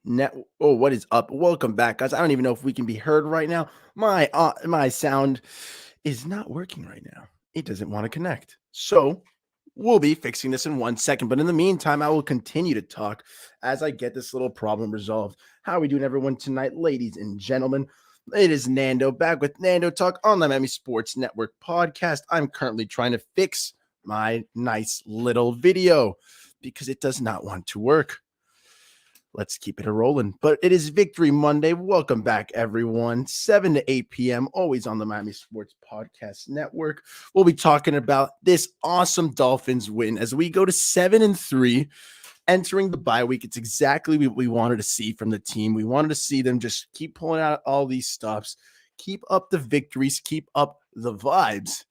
What is up? Welcome back, guys. I don't even know if we can be heard right now. My sound is not working right now. It doesn't want to connect. So we'll be fixing this in 1 second. But in the meantime, I will continue to talk as I get this little problem resolved. How are we doing, everyone, tonight, ladies and gentlemen? It is Nando back with Nando Talk on the Miami Sports Network podcast. I'm currently trying to fix my nice little video because it does not want to work. Let's keep it a rolling. But it is Victory Monday. Welcome back, everyone. 7 to 8 p.m., always on the Miami Sports Podcast Network. We'll be talking about this awesome Dolphins win as we go to 7-3, entering the bye week. It's exactly what we wanted to see from the team. We wanted to see them just keep pulling out all these stops, keep up the victories, keep up the vibes.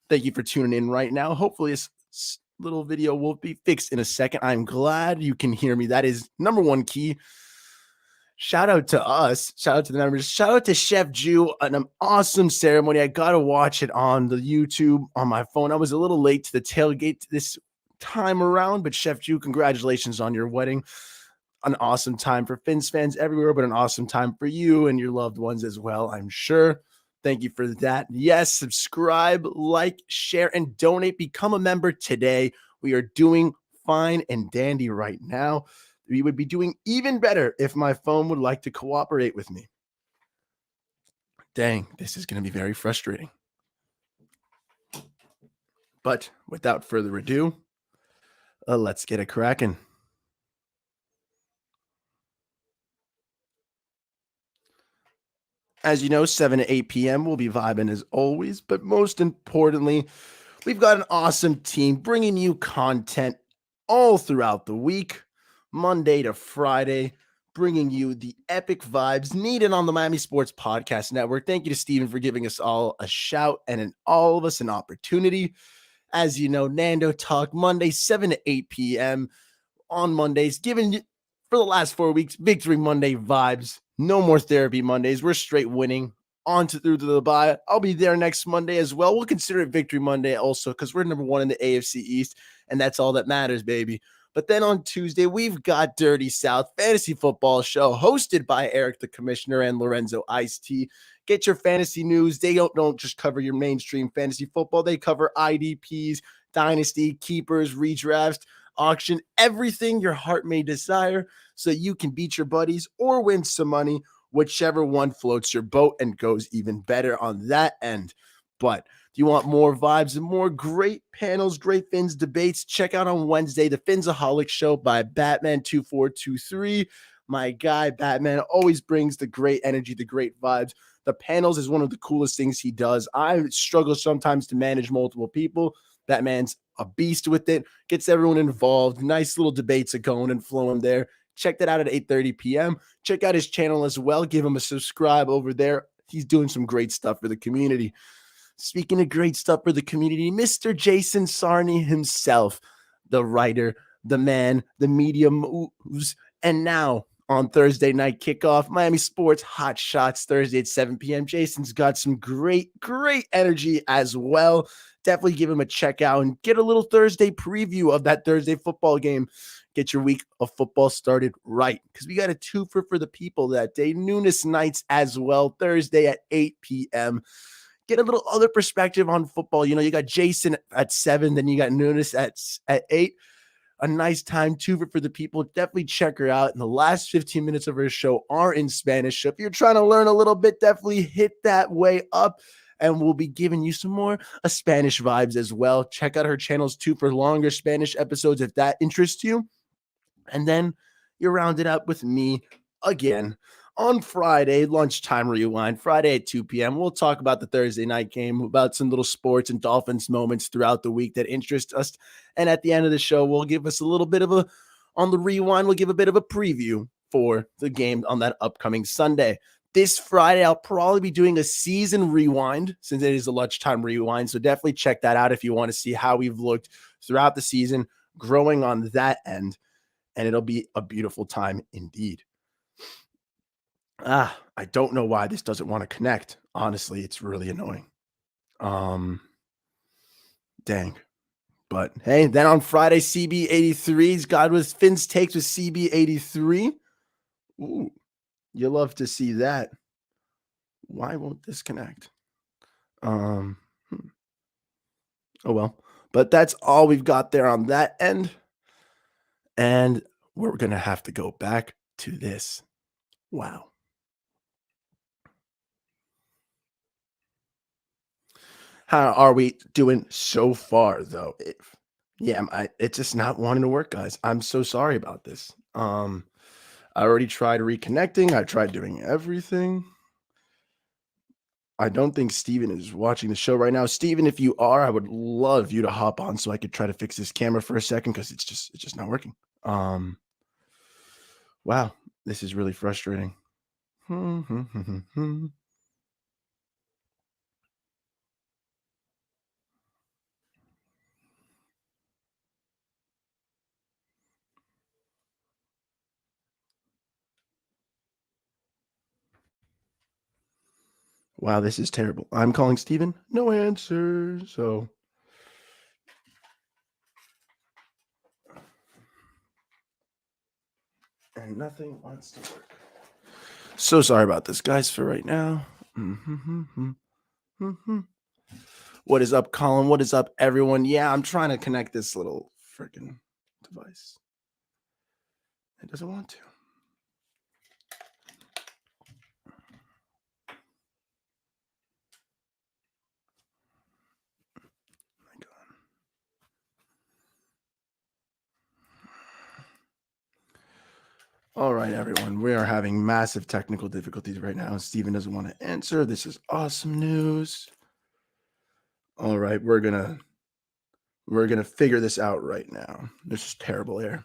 Thank you for tuning in right now. Hopefully, it's little video will be fixed in a second. I'm glad you can hear me. That is number one key. Shout out to us. Shout out to the members. Shout out to Chef Jew. An awesome ceremony. I got to watch it on the YouTube on my phone. I was a little late to the tailgate this time around, but Chef Jew, congratulations on your wedding. An awesome time for Fins fans everywhere, but an awesome time for you and your loved ones as well, I'm sure. Thank you for that. Yes, subscribe, like, share, and donate. Become a member today. We are doing fine and dandy right now. We would be doing even better if my phone would like to cooperate with me. Dang, this is going to be very frustrating. But without further ado, let's get it cracking. As you know, 7 to 8 p.m. we'll be vibing as always, but most importantly, we've got an awesome team bringing you content all throughout the week, Monday to Friday, bringing you the epic vibes needed on the Miami Sports Podcast Network. Thank you to Steven for giving us all a shout and all of us an opportunity. As you know, Nando Talk, Monday, 7 to 8 p.m. on Mondays, giving you, for the last 4 weeks, Victory Monday vibes. No more therapy Mondays. We're straight winning on to through to the bye. I'll be there next Monday as well. We'll consider it Victory Monday also because we're number one in the AFC East, and that's all that matters, baby. But then on Tuesday, we've got Dirty South Fantasy Football Show hosted by Eric the Commissioner and Lorenzo Ice-T. Get your fantasy news. They don't just cover your mainstream fantasy football. They cover IDPs, dynasty, keepers, redrafts, auction, everything your heart may desire so you can beat your buddies or win some money, whichever one floats your boat and goes even better on that end. But if you want more vibes and more great panels, great Fins debates, check out on Wednesday the Finsaholic Show by Batman2423. My guy, Batman, always brings the great energy, the great vibes. The panels is one of the coolest things he does. I struggle sometimes to manage multiple people. Batman's a beast with it, gets everyone involved. Nice little debates are going and flowing there. Check that out at 8:30 p.m. Check out his channel as well. Give him a subscribe over there. He's doing some great stuff for the community. Speaking of great stuff for the community, Mr. Jason Sarney himself, the writer, the man, the media moves, and now on Thursday night kickoff, Miami Sports Hot Shots Thursday at 7 p.m. Jason's got some great energy as well. Definitely give him a check out and get a little Thursday preview of that Thursday football game. Get your week of football started right because we got a twofer for the people that day. Newness nights as well, Thursday at 8 p.m. Get a little other perspective on football. You know, you got Jason at 7, then you got Newness at 8. A nice time twofer for the people. Definitely check her out. And the last 15 minutes of her show are in Spanish. So if you're trying to learn a little bit, definitely hit that way up. And we'll be giving you some more Spanish vibes as well. Check out her channels too for longer Spanish episodes if that interests you. And then you're rounded up with me again on Friday, lunchtime rewind, Friday at 2 p.m. We'll talk about the Thursday night game, about some little sports and Dolphins moments throughout the week that interest us. And at the end of the show, we'll give us a little bit of on the rewind, we'll give a bit of a preview for the game on that upcoming Sunday. This Friday, I'll probably be doing a season rewind since it is a lunchtime rewind. So definitely check that out if you want to see how we've looked throughout the season, growing on that end. And it'll be a beautiful time indeed. I don't know why this doesn't want to connect. Honestly, it's really annoying. Dang. But hey, then on Friday, CB83's God with Finn's Takes with CB83. Ooh, you love to see that. Why won't this connect? Um, hmm, oh well. But that's all we've got there on that end. And we're going to have to go back to this. Wow. How are we doing so far, though? Yeah, it's just not wanting to work, guys. I'm so sorry about this. I already tried reconnecting. I tried doing everything. I don't think Steven is watching the show right now. Steven, if you are, I would love you to hop on so I could try to fix this camera for a second because it's just not working. Wow, this is really frustrating. Wow, this is terrible. I'm calling Steven. No answer. So, and nothing wants to work. So sorry about this, guys, for right now. What is up, Colin? What is up, everyone? Yeah, I'm trying to connect this little freaking device. It doesn't want to. My God. All right, everyone. We are having massive technical difficulties right now. Steven doesn't want to answer. This is awesome news. All right, we're gonna figure this out right now. This is terrible air.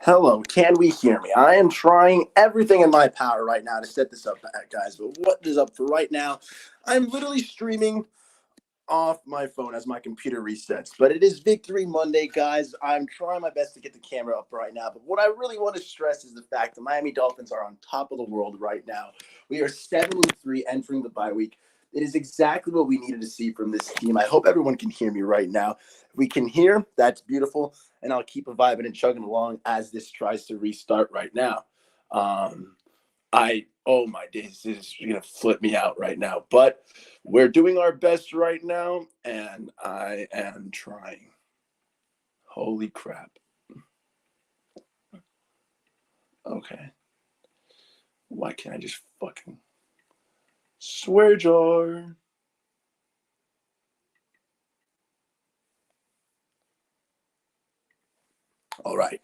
Hello, can we hear me? I am trying everything in my power right now to set this up, guys. But what is up for right now? I'm literally streaming off my phone as my computer resets. But it is Victory Monday, guys. I'm trying my best to get the camera up right now. But what I really want to stress is the fact the Miami Dolphins are on top of the world right now. We are 7-3 entering the bye week. It is exactly what we needed to see from this team. I hope everyone can hear me right now. If we can hear, that's beautiful. And I'll keep a vibing and chugging along as this tries to restart right now. Oh my days, this is gonna flip me out right now. But we're doing our best right now, and I am trying. Holy crap. Okay. Why can't I just fucking swear jar? All right.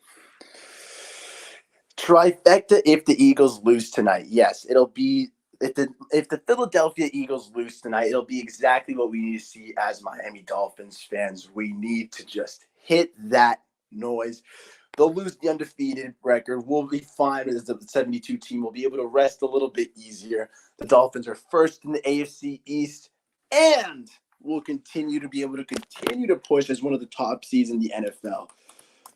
Trifecta if the Eagles lose tonight. Yes, it'll be if the Philadelphia Eagles lose tonight, it'll be exactly what we need to see as Miami Dolphins fans. We need to just hit that noise. They'll lose the undefeated record. We'll be fine as the 72 team. We'll be able to rest a little bit easier. The Dolphins are first in the AFC East, and we'll continue to be able to continue to push as one of the top seeds in the NFL.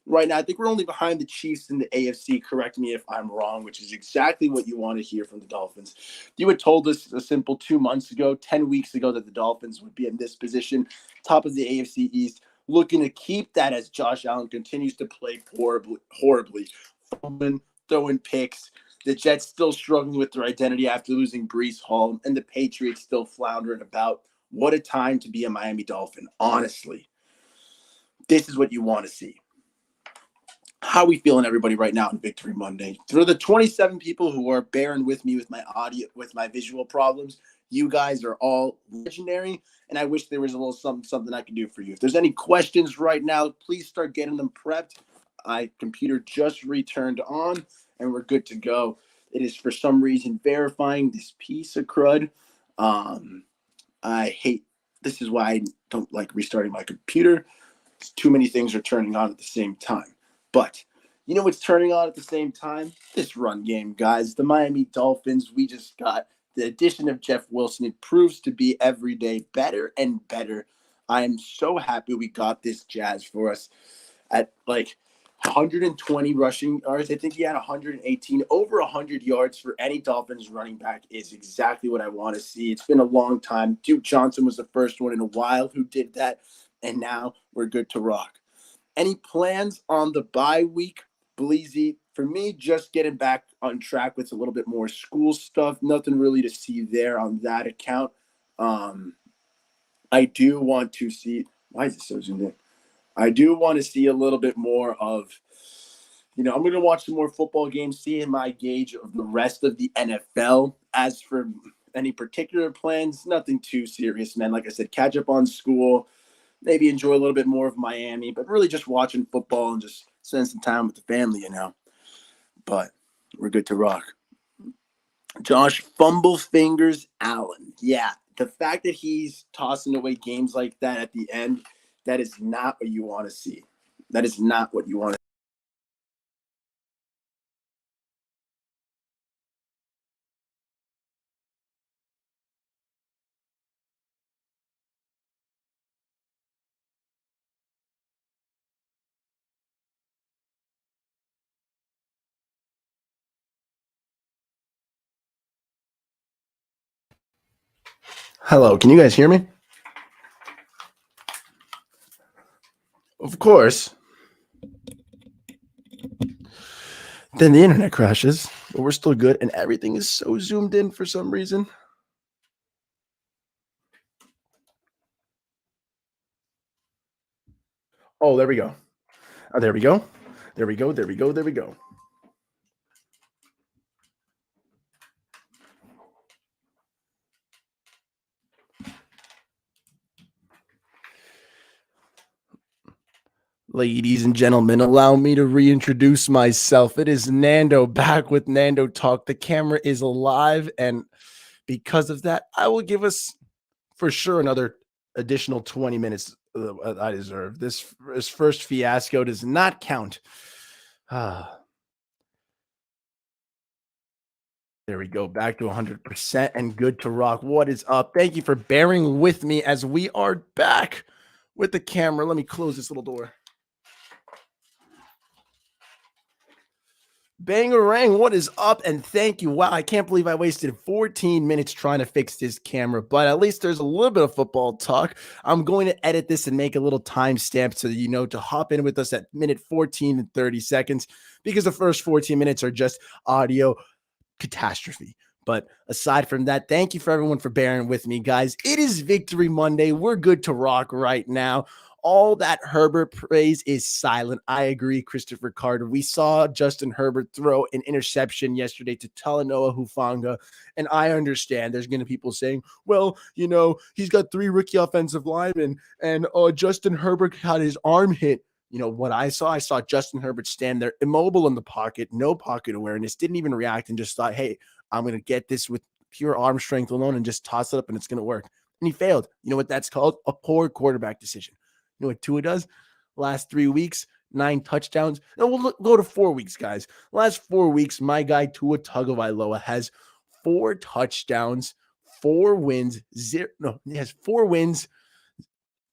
right now. I think we're only behind the Chiefs in the AFC. Correct me if I'm wrong, which is exactly what you want to hear from the Dolphins. You had told us a simple 2 months ago, 10 weeks ago, that the Dolphins would be in this position, top of the AFC East, looking to keep that as Josh Allen continues to play horribly, fumbling, throwing picks. The Jets still struggling with their identity after losing Breece Hall, and the Patriots still floundering about. What a time to be a Miami Dolphin, honestly. This is what you want to see. How are we feeling, everybody, right now on Victory Monday? For the 27 people who are bearing with me with my audio, with my visual problems, you guys are all legendary, and I wish there was a little something I could do for you. If there's any questions right now, please start getting them prepped. My computer just returned on, and we're good to go. It is for some reason verifying this piece of crud. I hate. This is why I don't like restarting my computer. Too many things are turning on at the same time. But you know what's turning on at the same time? This run game, guys. The Miami Dolphins, we just got the addition of Jeff Wilson. It proves to be every day better and better. I am so happy we got this Jazz for us at like 120 rushing yards. I think he had 118. Over 100 yards for any Dolphins running back is exactly what I want to see. It's been a long time. Duke Johnson was the first one in a while who did that, and now we're good to rock. Any plans on the bye week, Bleezy? For me, just getting back on track with a little bit more school stuff. Nothing really to see there on that account. I do want to see. Why is it so zoomed in? I do want to see a little bit more of, I'm going to watch some more football games, seeing my gauge of the rest of the NFL. As for any particular plans, nothing too serious, man. Like I said, catch up on school, maybe enjoy a little bit more of Miami, but really just watching football and just spend some time with the family. But we're good to rock. Josh Fumble Fingers Allen. Yeah, the fact that he's tossing away games like that at the end, that is not what you want to see. That is not what you want to. Hello, can you guys hear me? Of course. Then the internet crashes, but we're still good, and everything is so zoomed in for some reason. Oh, there we go. Oh, there we go. There we go. There we go. There we go. Ladies and gentlemen, allow me to reintroduce myself. It is Nando back with Nando Talk. The camera is alive, and because of that, I will give us for sure another additional 20 minutes I deserve. This first fiasco does not count. There we go. Back to 100% and good to rock. What is up? Thank you for bearing with me as we are back with the camera. Let me close this little door. Bangarang, what is up? And thank you. Wow, I can't believe I wasted 14 minutes trying to fix this camera, but at least there's a little bit of football talk. I'm going to edit this and make a little timestamp so that you know to hop in with us at minute 14 and 30 seconds because the first 14 minutes are just audio catastrophe. But aside from that, thank you for everyone for bearing with me, guys. It is Victory Monday. We're good to rock right now. All that Herbert praise is silent. I agree, Christopher Carter. We saw Justin Herbert throw an interception yesterday to Talanoa Hufanga, and I understand there's going to be people saying, well, he's got 3 rookie offensive linemen, and Justin Herbert had his arm hit. What I saw Justin Herbert stand there immobile in the pocket, no pocket awareness, didn't even react, and just thought, hey, I'm going to get this with pure arm strength alone and just toss it up and it's going to work. And he failed. You know what that's called? A poor quarterback decision. You know what Tua does? Last 3 weeks, 9 touchdowns. No, we'll go to 4 weeks, guys. Last 4 weeks, my guy Tua Tagovailoa has 4 touchdowns, 4 wins, he has 4 wins,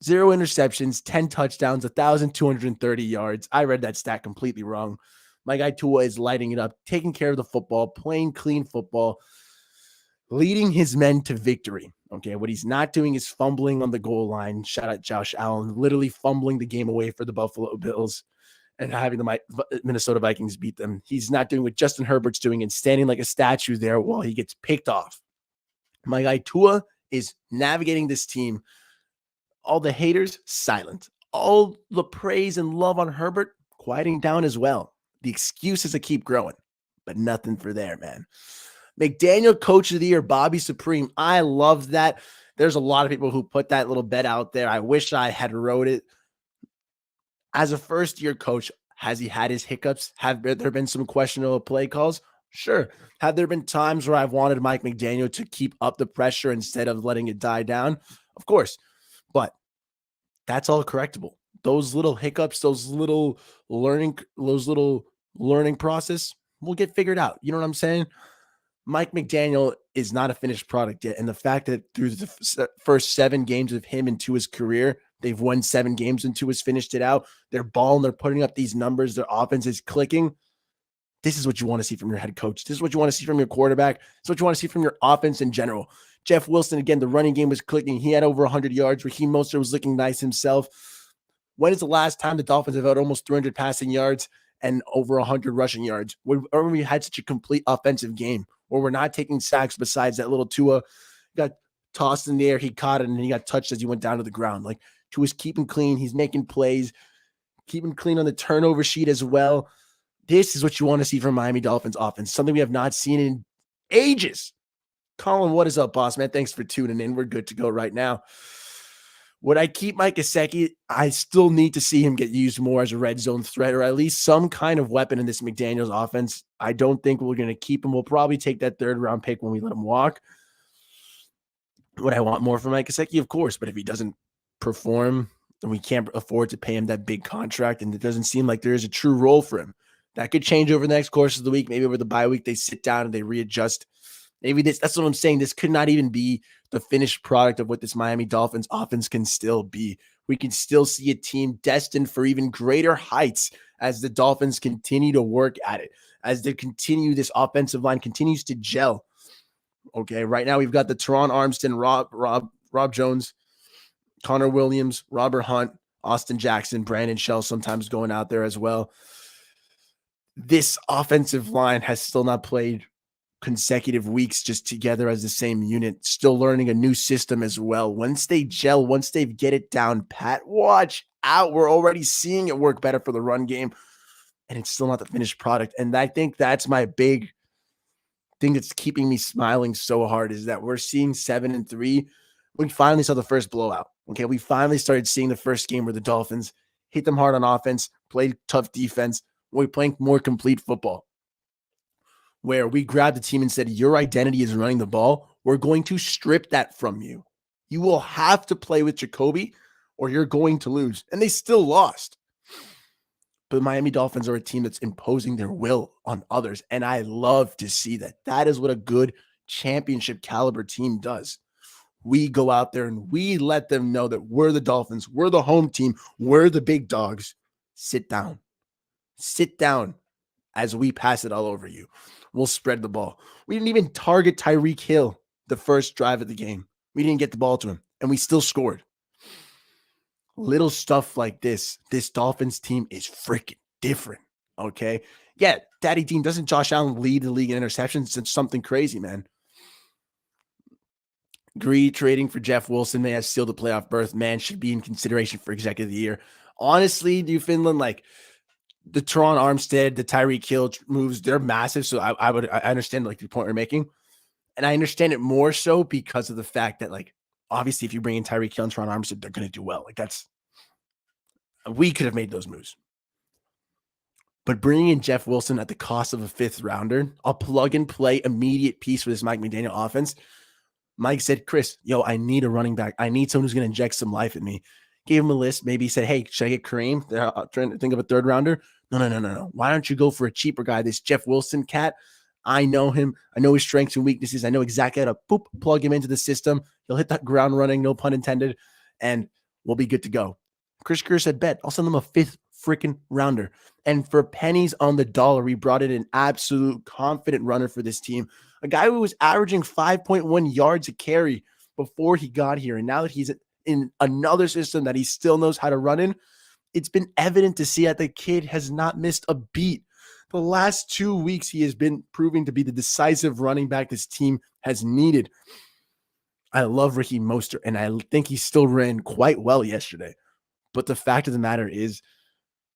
0 interceptions, 10 touchdowns, 1,230 yards. I read that stat completely wrong. My guy Tua is lighting it up, taking care of the football, playing clean football, leading his men to victory. Okay, what he's not doing is fumbling on the goal line. Shout out Josh Allen, literally fumbling the game away for the Buffalo Bills and having the Minnesota Vikings beat them. He's not doing what Justin Herbert's doing and standing like a statue there while he gets picked off. My guy Tua is navigating this team. All the haters, silent. All the praise and love on Herbert, quieting down as well. The excuses that keep growing, but nothing for there, man. McDaniel, Coach of the Year, Bobby Supreme. I love that. There's a lot of people who put that little bet out there. I wish I had wrote it. As a first-year coach, has he had his hiccups? Have there been some questionable play calls? Sure. Have there been times where I've wanted Mike McDaniel to keep up the pressure instead of letting it die down? Of course. But that's all correctable. Those little hiccups, those little learning process will get figured out. You know what I'm saying? Mike McDaniel is not a finished product yet. And the fact that through the first 7 games of him into his career, they've won 7 games and Tua's finished it out. They're balling. They're putting up these numbers. Their offense is clicking. This is what you want to see from your head coach. This is what you want to see from your quarterback. This is what you want to see from your offense in general. Jeff Wilson, again, the running game was clicking. He had over 100 yards. Raheem Mostert was looking nice himself. When is the last time the Dolphins have had almost 300 passing yards and over 100 rushing yards? When we had such a complete offensive game where we're not taking sacks besides that little Tua got tossed in the air, he caught it, and he got touched as he went down to the ground. Like, Tua's keeping clean. He's making plays, keeping clean on the turnover sheet as well. This is what you want to see from Miami Dolphins offense, something we have not seen in ages. Colin, what is up, boss, man? Thanks for tuning in. We're good to go right now. Would I keep Mike Gesicki? I still need to see him get used more as a red zone threat or at least some kind of weapon in this McDaniels offense. I don't think we're going to keep him. We'll probably take that 3rd round pick when we let him walk. Would I want more from Mike Gesicki? Of course, but if he doesn't perform, then we can't afford to pay him that big contract, and it doesn't seem like there is a true role for him. That could change over the next course of the week. Maybe over the bye week, they sit down and they readjust. Maybe that's what I'm saying. This could not even be the finished product of what this Miami Dolphins offense can still be. We can still see a team destined for even greater heights as the Dolphins continue to work at it, as this offensive line continues to gel. Okay, right now we've got the Teron Armstead, Rob Jones, Connor Williams, Robert Hunt, Austin Jackson, Brandon Shell sometimes going out there as well. This offensive line has still not played consecutive weeks just together as the same unit, still learning a new system as well. Once they gel, once they get it down pat, watch out. We're already seeing it work better for the run game, and it's still not the finished product. And I think that's my big thing that's keeping me smiling so hard is that we're seeing 7-3. We finally saw the first blowout. Okay, we finally started seeing the first game where the Dolphins hit them hard on offense, played tough defense, we're playing more complete football, where we grabbed the team and said, your identity is running the ball. We're going to strip that from you. You will have to play with Jacoby or you're going to lose. And they still lost. But the Miami Dolphins are a team that's imposing their will on others. And I love to see that. That is what a good championship caliber team does. We go out there and we let them know that we're the Dolphins. We're the home team. We're the big dogs. Sit down. Sit down as we pass it all over you. We'll spread the ball. We didn't even target Tyreek Hill the first drive of the game. We didn't get the ball to him, and we still scored. Little stuff like this Dolphins team is freaking different, okay? Yeah, Daddy Dean, doesn't Josh Allen lead the league in interceptions? It's something crazy, man. Agree, trading for Jeff Wilson may have sealed the playoff berth. Man, should be in consideration for executive of the year. Honestly, Newfoundland, like, the Teron Armstead, the Tyreek Hill moves, they're massive. So I understand like the point we're making. And I understand it more so because of the fact that, like, obviously if you bring in Tyreek Hill and Teron Armstead, they're going to do well. Like, we could have made those moves. But bringing in Jeff Wilson at the cost of a 5th rounder, a plug and play immediate piece for this Mike McDaniel offense. Mike said, Chris, I need a running back. I need someone who's going to inject some life in me. Gave him a list. Maybe he said, hey, should I get Kareem? They're trying to think of a 3rd rounder. No. Why don't you go for a cheaper guy? This Jeff Wilson cat. I know him. I know his strengths and weaknesses. I know exactly how to plug him into the system. He'll hit that ground running, no pun intended. And we'll be good to go. Chris Greer said, bet, I'll send them a 5th freaking rounder. And for pennies on the dollar, we brought in an absolute confident runner for this team. A guy who was averaging 5.1 yards a carry before he got here. And now that he's in another system that he still knows how to run in, it's been evident to see that the kid has not missed a beat. The last 2 weeks, he has been proving to be the decisive running back this team has needed. I love Raheem Mostert, and I think he still ran quite well yesterday. But the fact of the matter is,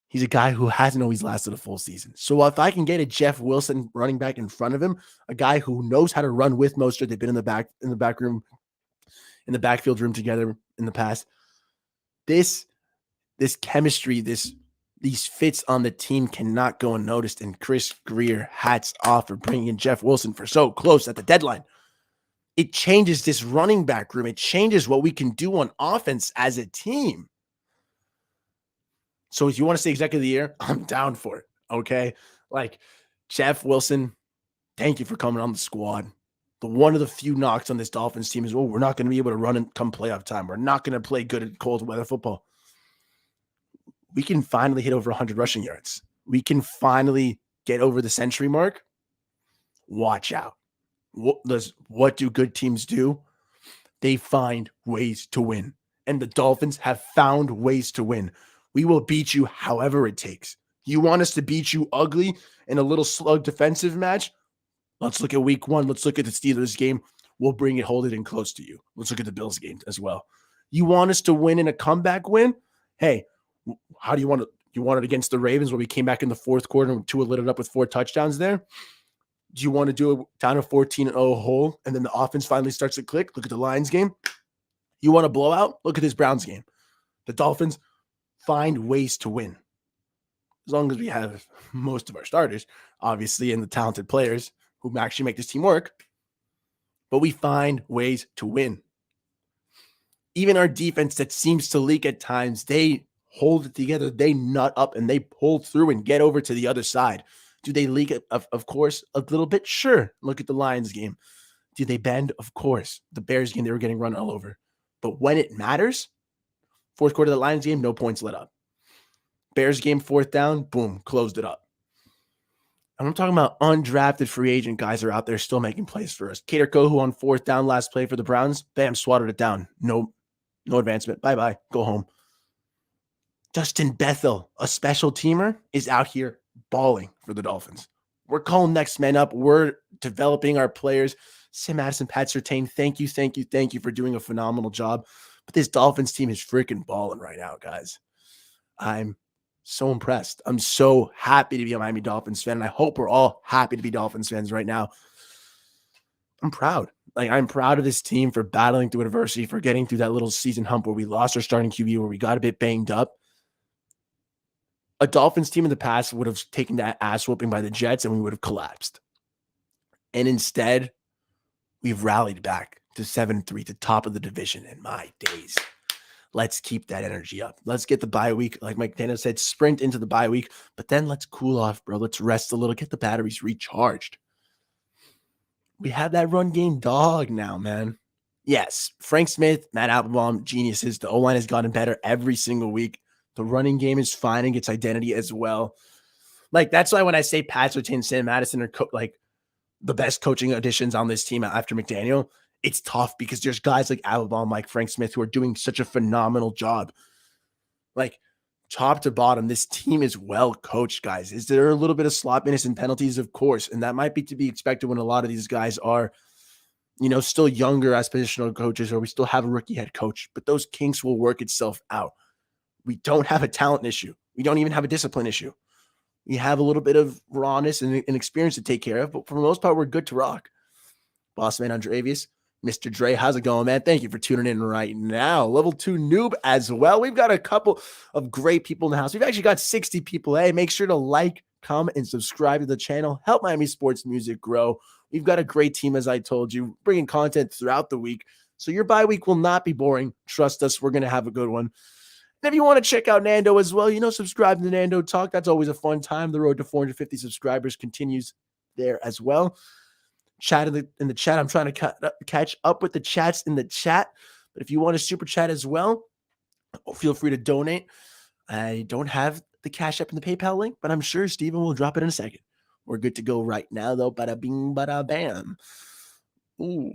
he's a guy who hasn't always lasted a full season. So if I can get a Jeff Wilson running back in front of him, a guy who knows how to run with Mostert, they've been in the back room, in the backfield room together in the past. This chemistry, these fits on the team cannot go unnoticed. And Chris Greer, hats off for bringing in Jeff Wilson for so close at the deadline. It changes this running back room. It changes what we can do on offense as a team. So if you want to say executive of the year, I'm down for it. Okay. Like Jeff Wilson, thank you for coming on the squad. One of the few knocks on this Dolphins team is, well, we're not going to be able to run and come playoff time. We're not going to play good at cold weather football. We can finally hit over 100 rushing yards. We can finally get over the century mark. Watch out. What do good teams do? They find ways to win. And the Dolphins have found ways to win. We will beat you however it takes. You want us to beat you ugly in a little slug defensive match? Let's look at week 1. Let's look at the Steelers game. We'll bring it, hold it in close to you. Let's look at the Bills game as well. You want us to win in a comeback win? Hey, how do you want it? You want it against the Ravens where we came back in the fourth quarter and Tua lit it up with 4 touchdowns there? Do you want to do it down a 14-0 hole and then the offense finally starts to click? Look at the Lions game. You want a blowout? Look at this Browns game. The Dolphins find ways to win. As long as we have most of our starters, obviously, and the talented players who actually make this team work. But we find ways to win. Even our defense that seems to leak at times, they hold it together. They nut up and they pull through and get over to the other side. Do they leak? Of course, a little bit. Sure. Look at the Lions game. Do they bend? Of course. The Bears game, they were getting run all over. But when it matters, fourth quarter of the Lions game, no points let up. Bears game, 4th down, boom, closed it up. And I'm talking about undrafted free agent guys are out there still making plays for us. Kader Kohu on 4th down, last play for the Browns. Bam, swatted it down. No advancement. Bye-bye. Go home. Justin Bethel, a special teamer, is out here balling for the Dolphins. We're calling next men up. We're developing our players. Sam Addison, Pat Surtain, thank you for doing a phenomenal job. But this Dolphins team is freaking balling right now, guys. I'm so impressed. I'm so happy to be a Miami Dolphins fan, and I hope we're all happy to be Dolphins fans right now. I'm proud. I'm proud of this team for battling through adversity, for getting through that little season hump where we lost our starting QB, where we got a bit banged up. A Dolphins team in the past would have taken that ass whooping by the Jets and we would have collapsed. And instead, we've rallied back to 7-3, the top of the division in my days. Let's keep that energy up. Let's get the bye week. Like Mike Nando said, sprint into the bye week, but then let's cool off, bro. Let's rest a little, get the batteries recharged. We have that run game dog now, man. Yes, Frank Smith, Matt Applebaum, geniuses. The O-line has gotten better every single week. The running game is finding its identity as well. That's why when I say Pat Surtain and Sam Madison are the best coaching additions on this team after McDaniel, it's tough because there's guys like Applebaum, like Frank Smith, who are doing such a phenomenal job. Top to bottom, this team is well coached, guys. Is there a little bit of sloppiness and penalties? Of course. And that might be to be expected when a lot of these guys are, still younger as positional coaches, or we still have a rookie head coach, but those kinks will work itself out. We don't have a talent issue. We don't even have a discipline issue. We have a little bit of rawness and experience to take care of, but for the most part, we're good to rock. Boss man Andrevius, Mr. Dre, how's it going, man? Thank you for tuning in right now. Level 2 noob as well. We've got a couple of great people in the house. We've actually got 60 people. Hey, make sure to like, comment, and subscribe to the channel. Help Miami Sports Music grow. We've got a great team, as I told you, bringing content throughout the week. So your bye week will not be boring. Trust us, we're going to have a good one. And if you want to check out Nando as well, subscribe to the Nando Talk. That's always a fun time. The road to 450 subscribers continues there as well. Chat in the chat. I'm trying to catch up with the chats in the chat. But if you want to super chat as well, Feel free to donate. I don't have the Cash App and the PayPal link, but I'm sure Steven will drop it in a second. We're good to go right now, though. Bada bing, bada bam. Ooh.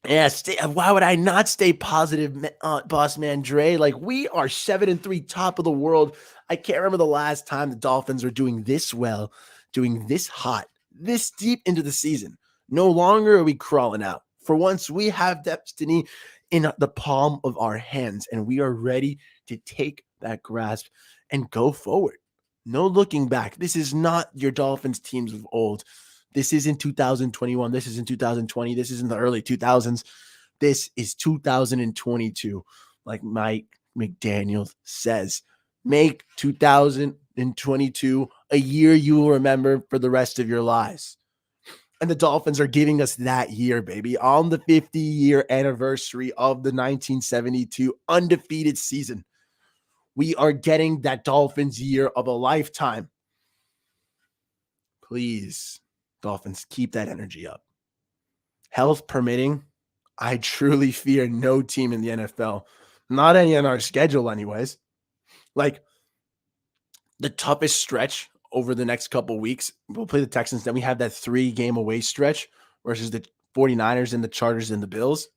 Yeah, why would I not stay positive, boss man Dre? Like, we are 7-3, top of the world. I can't remember the last time the Dolphins were doing this well, doing this hot, this deep into the season. No longer are we crawling out. For once, we have destiny in the palm of our hands, and we are ready to take that grasp and go forward. No looking back. This is not your Dolphins teams of old. This isn't 2021. This isn't 2020. This isn't the early 2000s. This is 2022. Like Mike McDaniel says, make 2022 a year you will remember for the rest of your lives. And the Dolphins are giving us that year, baby, on the 50-year anniversary of the 1972 undefeated season. We are getting that Dolphins year of a lifetime. Please, Dolphins, keep that energy up. Health permitting, I truly fear no team in the NFL, not any on our schedule anyways. Like, the toughest stretch over the next couple weeks, we'll play the Texans, then we have that 3-game away stretch versus the 49ers and the Chargers and the Bills.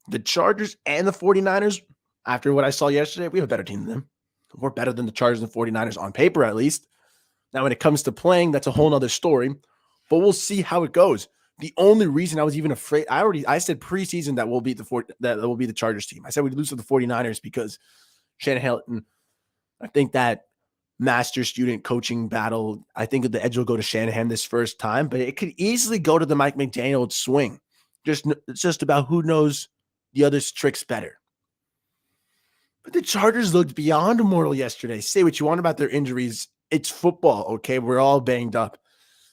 The Chargers and the 49ers, after what I saw yesterday, we have a better team than them. We're better than the Chargers and 49ers on paper, at least. Now, when it comes to playing, that's a whole nother story, but we'll see how it goes. The only reason I was even afraid, I said preseason that we'll beat that will be the Chargers team. I said we'd lose to the 49ers because Shanahan, I think that master-student coaching battle, I think the edge will go to Shanahan this first time, but it could easily go to the Mike McDaniel swing. It's just about who knows the other's tricks better. But the Chargers looked beyond mortal yesterday. Say what you want about their injuries. It's football, okay? We're all banged up.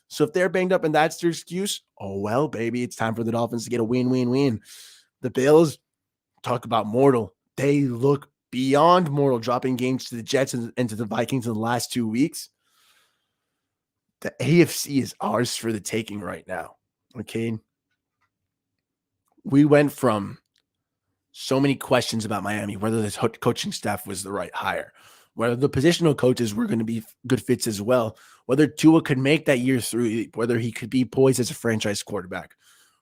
So if they're banged up and that's their excuse, oh, well, baby, it's time for the Dolphins to get a win-win-win. The Bills, talk about mortal. They look beyond mortal, dropping games to the Jets and to the Vikings in the last 2 weeks. The AFC is ours for the taking right now, okay? We went from so many questions about Miami, whether this coaching staff was the right hire, whether the positional coaches were going to be good fits as well, whether Tua could make that year through, whether he could be poised as a franchise quarterback,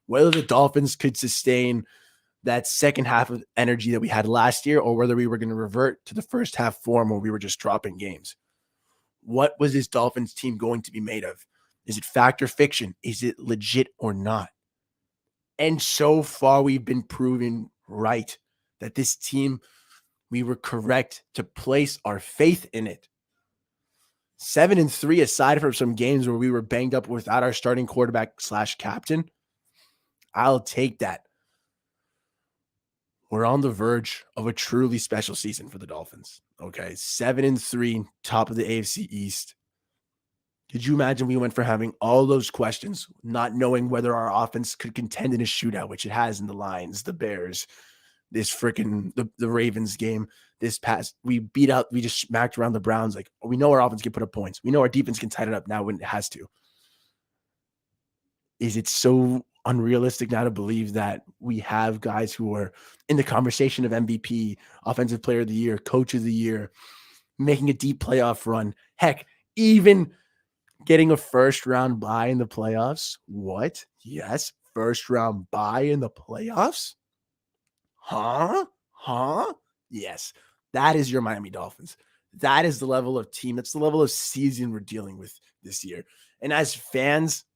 whether the Dolphins could sustain that second half of energy that we had last year, or whether we were going to revert to the first half form where we were just dropping games. What was this Dolphins team going to be made of? Is it fact or fiction? Is it legit or not? And so far, we've been proven right that this team, we were correct to place our faith in it. 7-3, aside from some games where we were banged up without our starting quarterback / captain, I'll take that. We're on the verge of a truly special season for the Dolphins. Okay, 7-3, top of the AFC East. Could you imagine we went for having all those questions, not knowing whether our offense could contend in a shootout, which it has in the Lions, the Bears, this freaking the Ravens game, this past, we just smacked around the Browns. Like, we know our offense can put up points. We know our defense can tighten it up now when it has to. Is it so unrealistic now to believe that we have guys who are in the conversation of MVP, Offensive Player of the Year, Coach of the Year, making a deep playoff run? Heck, even getting a first-round bye in the playoffs? What? Yes, first-round bye in the playoffs? Huh? Yes, that is your Miami Dolphins. That is the level of team. That's the level of season we're dealing with this year. And as fans,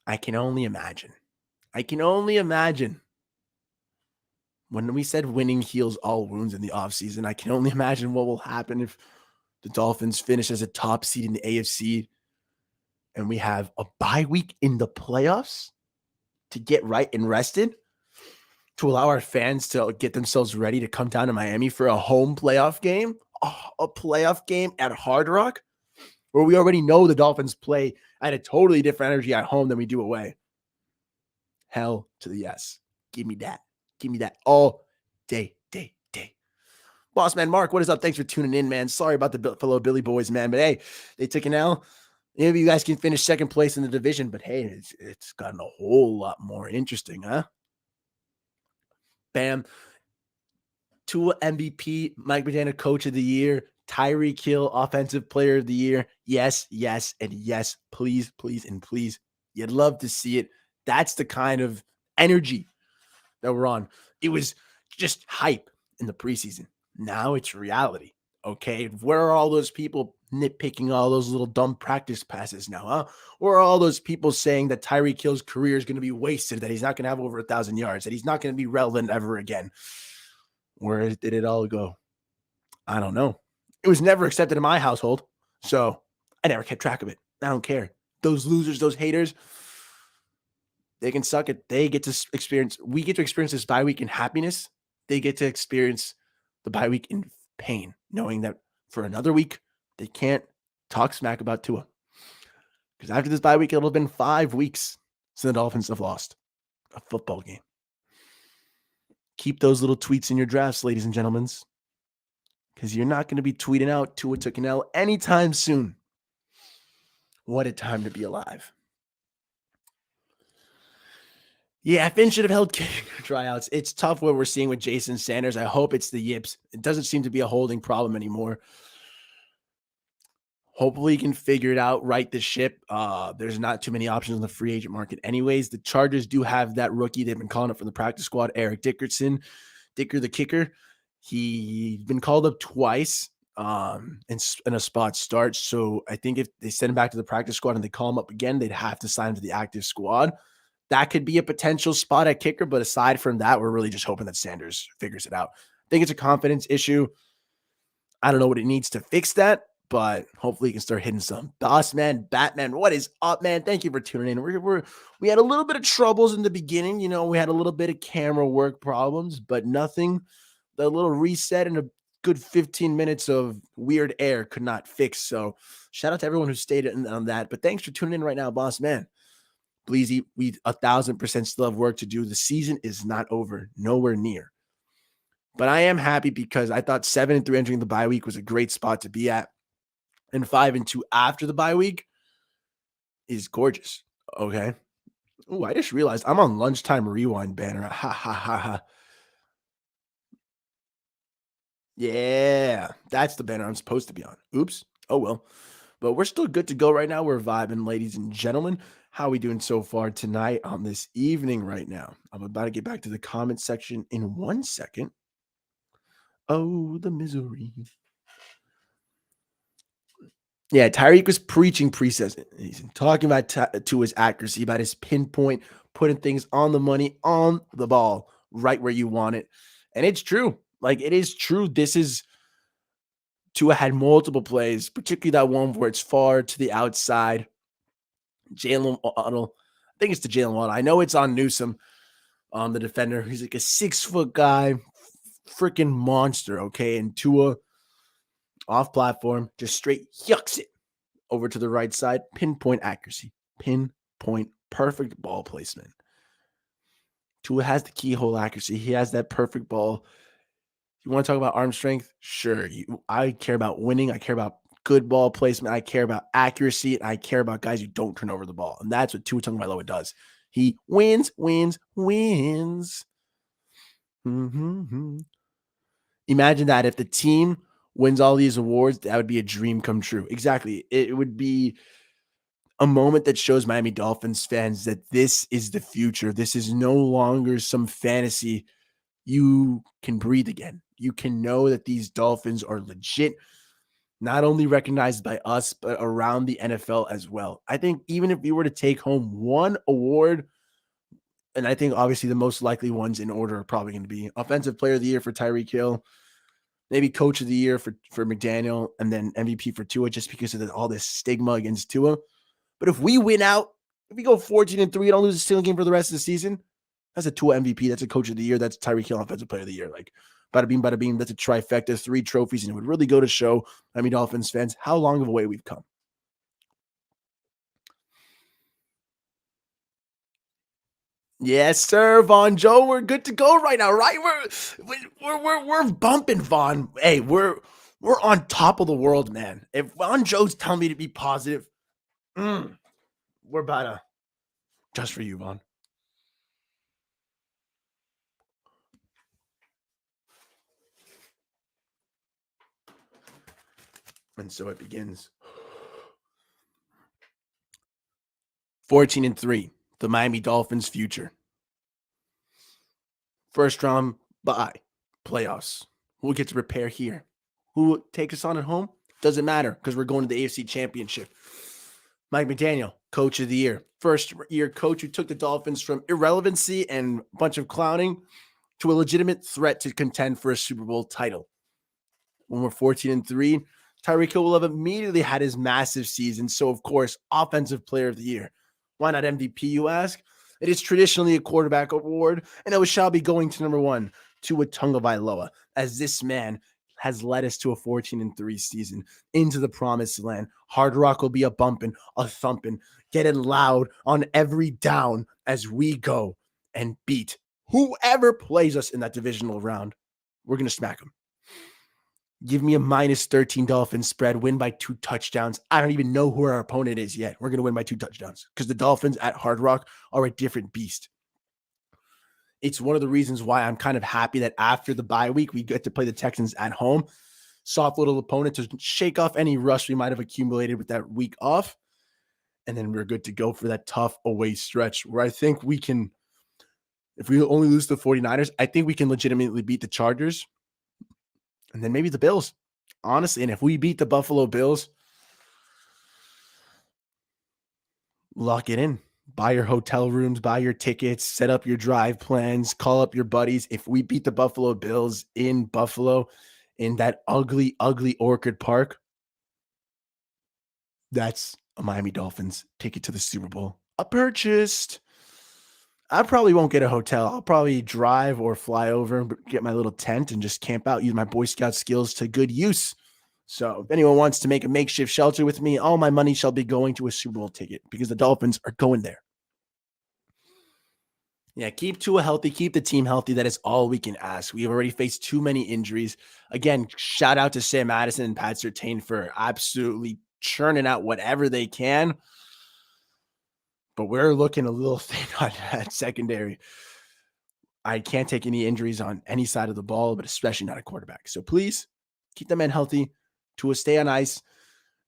I can only imagine. When we said winning heals all wounds in the offseason, I can only imagine what will happen if the Dolphins finish as a top seed in the AFC and we have a bye week in the playoffs to get right and rested, to allow our fans to get themselves ready to come down to Miami for a home playoff game, a playoff game at Hard Rock, where we already know the Dolphins play at a totally different energy at home than we do away. Hell to the yes. Give me that. Give me that all day. Boss man Mark, what is up? Thanks for tuning in, man. Sorry about the fellow Billy boys, man. But hey, they took an L. Maybe you guys can finish second place in the division. But hey, it's gotten a whole lot more interesting, huh? fam. Tua MVP, Mike McDaniel Coach of the Year, Tyreek Hill Offensive Player of the Year. Yes, yes, and yes. Please, please, and please. You'd love to see it. That's the kind of energy that we're on. It was just hype in the preseason. Now it's reality. Okay. Where are all those people nitpicking all those little dumb practice passes now? Huh? Where are all those people saying that Tyreek Hill's career is going to be wasted, that he's not going to have over 1,000 yards, that he's not going to be relevant ever again? Where did it all go? I don't know. It was never accepted in my household. So I never kept track of it. I don't care. Those losers, those haters, they can suck it. They get to experience, we get to experience this bye week in happiness. They get to experience the bye week in pain, knowing that for another week, they can't talk smack about Tua. Because after this bye week, it'll have been 5 weeks since the Dolphins have lost a football game. Keep those little tweets in your drafts, ladies and gentlemen, because you're not going to be tweeting out Tua took an L anytime soon. What a time to be alive. Yeah, Finn should have held tryouts. It's tough what we're seeing with Jason Sanders. I hope it's the yips. It doesn't seem to be a holding problem anymore. Hopefully he can figure it out, right the ship. There's not too many options on the free agent market anyways. The Chargers do have that rookie. They've been calling it from the practice squad, Eric Dickerson. Dicker the kicker. He's been called up twice in a spot start. So I think if they send him back to the practice squad and they call him up again, they'd have to sign him to the active squad. That could be a potential spot at kicker. But aside from that, we're really just hoping that Sanders figures it out. I think it's a confidence issue. I don't know what it needs to fix that, but hopefully he can start hitting some. Boss man, Batman, what is up, man? Thank you for tuning in. We had a little bit of troubles in the beginning. You know, we had a little bit of camera work problems, but nothing. The little reset and a good 15 minutes of weird air could not fix. So shout out to everyone who stayed on that. But thanks for tuning in right now, boss man. Bleezy, we 1,000% still have work to do. The season is not over, nowhere near. But I am happy because I thought 7-3 entering the bye week was a great spot to be at. And 5-2 after the bye week is gorgeous. Okay. Oh, I just realized I'm on lunchtime rewind banner. Ha ha ha ha. Yeah, that's the banner I'm supposed to be on. Oops. Oh well. But we're still good to go right now. We're vibing, ladies and gentlemen. How are we doing so far tonight on this evening right now? I'm about to get back to the comment section in 1 second. Oh, the misery. Yeah, Tyreek was preaching preseason. He's talking about to his accuracy, about his pinpoint, putting things on the money, on the ball, right where you want it. And it's true. Like, it is true. This is Tua had multiple plays, particularly that one where it's far to the outside. Jalen Waddle, I think it's to Jalen Waddle. I know it's on Newsome, the defender. He's like a 6-foot guy, freaking monster, okay? And Tua, off platform, just straight yucks it over to the right side. Pinpoint accuracy, pinpoint, perfect ball placement. Tua has the keyhole accuracy. He has that perfect ball. You want to talk about arm strength? Sure. I care about winning. I care about good ball placement. I care about accuracy. I care about guys who don't turn over the ball. And that's what Tua Tagovailoa does. He wins. Mm-hmm. Imagine that if the team wins all these awards, that would be a dream come true. Exactly. It would be a moment that shows Miami Dolphins fans that this is the future. This is no longer some fantasy. You can breathe again. You can know that these Dolphins are legit, not only recognized by us, but around the NFL as well. I think even if we were to take home one award, and I think obviously the most likely ones in order are probably going to be Offensive Player of the Year for Tyreek Hill, maybe Coach of the Year for McDaniel, and then MVP for Tua, just because of all this stigma against Tua. But if we win out, if we go 14-3, don't lose a single game for the rest of the season, that's a Tua MVP. That's a Coach of the Year. That's Tyreek Hill Offensive Player of the Year. Like, bada beam. That's a trifecta, 3 trophies, and it would really go to show Miami Dolphins fans how long of a way we've come. Yes, sir, Vaughn Joe. We're good to go right now, right? We're bumping, Vaughn. Hey, we're on top of the world, man. If Vaughn Joe's telling me to be positive, we're about to just for you, Vaughn. And so it begins. 14-3, the Miami Dolphins' future. First round bye, playoffs. We'll get to prepare here. Who will take us on at home? Doesn't matter because we're going to the AFC Championship. Mike McDaniel, coach of the year. First year coach who took the Dolphins from irrelevancy and a bunch of clowning to a legitimate threat to contend for a Super Bowl title. When we're 14-3, Tyreek Hill will have immediately had his massive season. So, of course, Offensive Player of the Year. Why not MVP, you ask? It is traditionally a quarterback award, and it shall be going to number one, Tua Tagovailoa, as this man has led us to a 14-3 season into the promised land. Hard Rock will be a bumping, a thumping, getting loud on every down as we go and beat whoever plays us in that divisional round. We're going to smack them. Give me a -13 Dolphins spread, win by 2 touchdowns. I don't even know who our opponent is yet. We're going to win by 2 touchdowns because the Dolphins at Hard Rock are a different beast. It's one of the reasons why I'm kind of happy that after the bye week, we get to play the Texans at home. Soft little opponent to shake off any rust we might have accumulated with that week off. And then we're good to go for that tough away stretch where I think we can, if we only lose the 49ers, I think we can legitimately beat the Chargers. And then maybe the Bills, honestly. And if we beat the Buffalo Bills, lock it in. Buy your hotel rooms, buy your tickets, set up your drive plans, call up your buddies. If we beat the Buffalo Bills in Buffalo, in that ugly, ugly Orchard Park, that's a Miami Dolphins ticket to the Super Bowl. I purchased. I probably won't get a hotel. I'll probably drive or fly over and get my little tent and just camp out, use my Boy Scout skills to good use. So if anyone wants to make a makeshift shelter with me, all my money shall be going to a Super Bowl ticket because the Dolphins are going there. Yeah, keep Tua healthy, keep the team healthy. That is all we can ask. We have already faced too many injuries. Again, shout out to Sam Madison and Pat Surtain for absolutely churning out whatever they can. But we're looking a little thin on that secondary. I can't take any injuries on any side of the ball, but especially not a quarterback. So please keep the men healthy. Tua, stay on ice.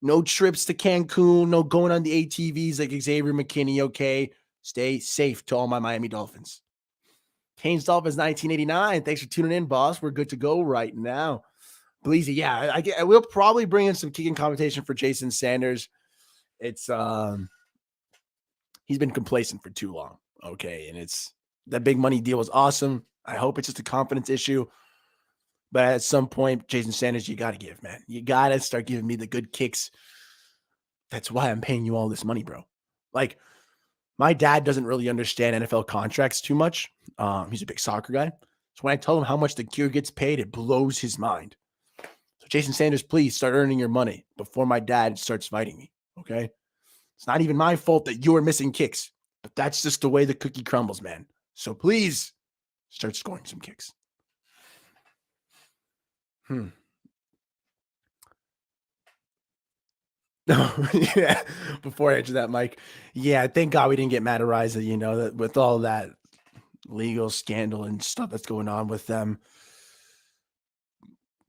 No trips to Cancun. No going on the ATVs like Xavier McKinney. Okay. Stay safe to all my Miami Dolphins. Canes Dolphins 1989. Thanks for tuning in, boss. We're good to go right now. Bleezy, yeah, I will probably bring in some kicking competition for Jason Sanders. It's he's been complacent for too long. Okay. And it's that big money deal was awesome. I hope it's just a confidence issue. But at some point, Jason Sanders, you got to give, man. You got to start giving me the good kicks. That's why I'm paying you all this money, bro. Like, my dad doesn't really understand NFL contracts too much. He's a big soccer guy. So when I tell him how much the gear gets paid, it blows his mind. So Jason Sanders, please start earning your money before my dad starts fighting me, okay? It's not even my fault that you're missing kicks, but that's just the way the cookie crumbles, man. So please start scoring some kicks. Yeah. Before I answer that, Mike. Yeah, thank God we didn't get Matariza, that with all that legal scandal and stuff that's going on with them.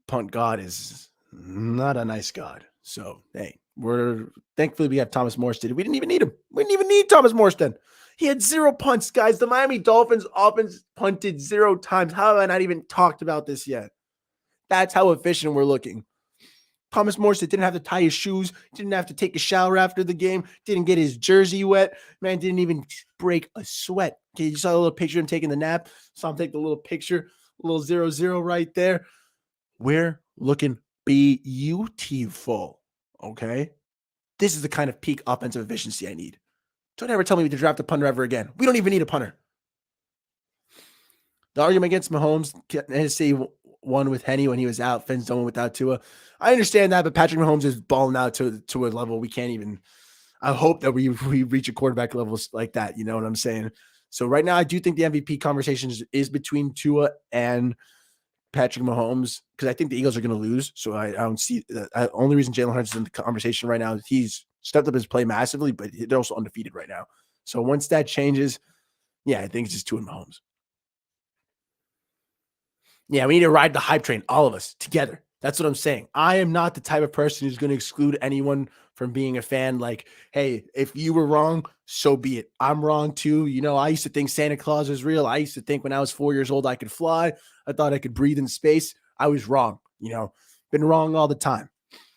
Punt God is not a nice God. So, hey, thankfully we have Thomas Morstead. We didn't even need him. We didn't even need Thomas Morstead. He had 0 punts, guys. The Miami Dolphins offense punted 0 times. How have I not even talked about this yet? That's how efficient we're looking. Thomas Morstead didn't have to tie his shoes, didn't have to take a shower after the game, didn't get his jersey wet. Man, didn't even break a sweat. Okay, you saw a little picture of him taking the nap. Saw him take the little picture, a little 0-0 right there. We're looking beautiful, okay? This is the kind of peak offensive efficiency I need. Don't ever tell me to draft a punter ever again. We don't even need a punter. The argument against Mahomes, Tennessee won with Henny when he was out. Fins don't win without Tua. I understand that, but Patrick Mahomes is balling out to a level we can't even. I hope that we reach a quarterback level like that. You know what I'm saying? So right now, I do think the MVP conversation is between Tua and Patrick Mahomes because I think the Eagles are going to lose. So I don't see the only reason Jalen Hurts is in the conversation right now is he's stepped up his play massively, but they're also undefeated right now. So once that changes, yeah, I think it's just Tua and Mahomes. Yeah, we need to ride the hype train, all of us together. That's what I'm saying. I am not the type of person who's going to exclude anyone from being a fan. Like, hey, if you were wrong, so be it. I'm wrong too. I used to think Santa Claus was real. I used to think when I was 4 years old, I could fly. I thought I could breathe in space. I was wrong. Been wrong all the time.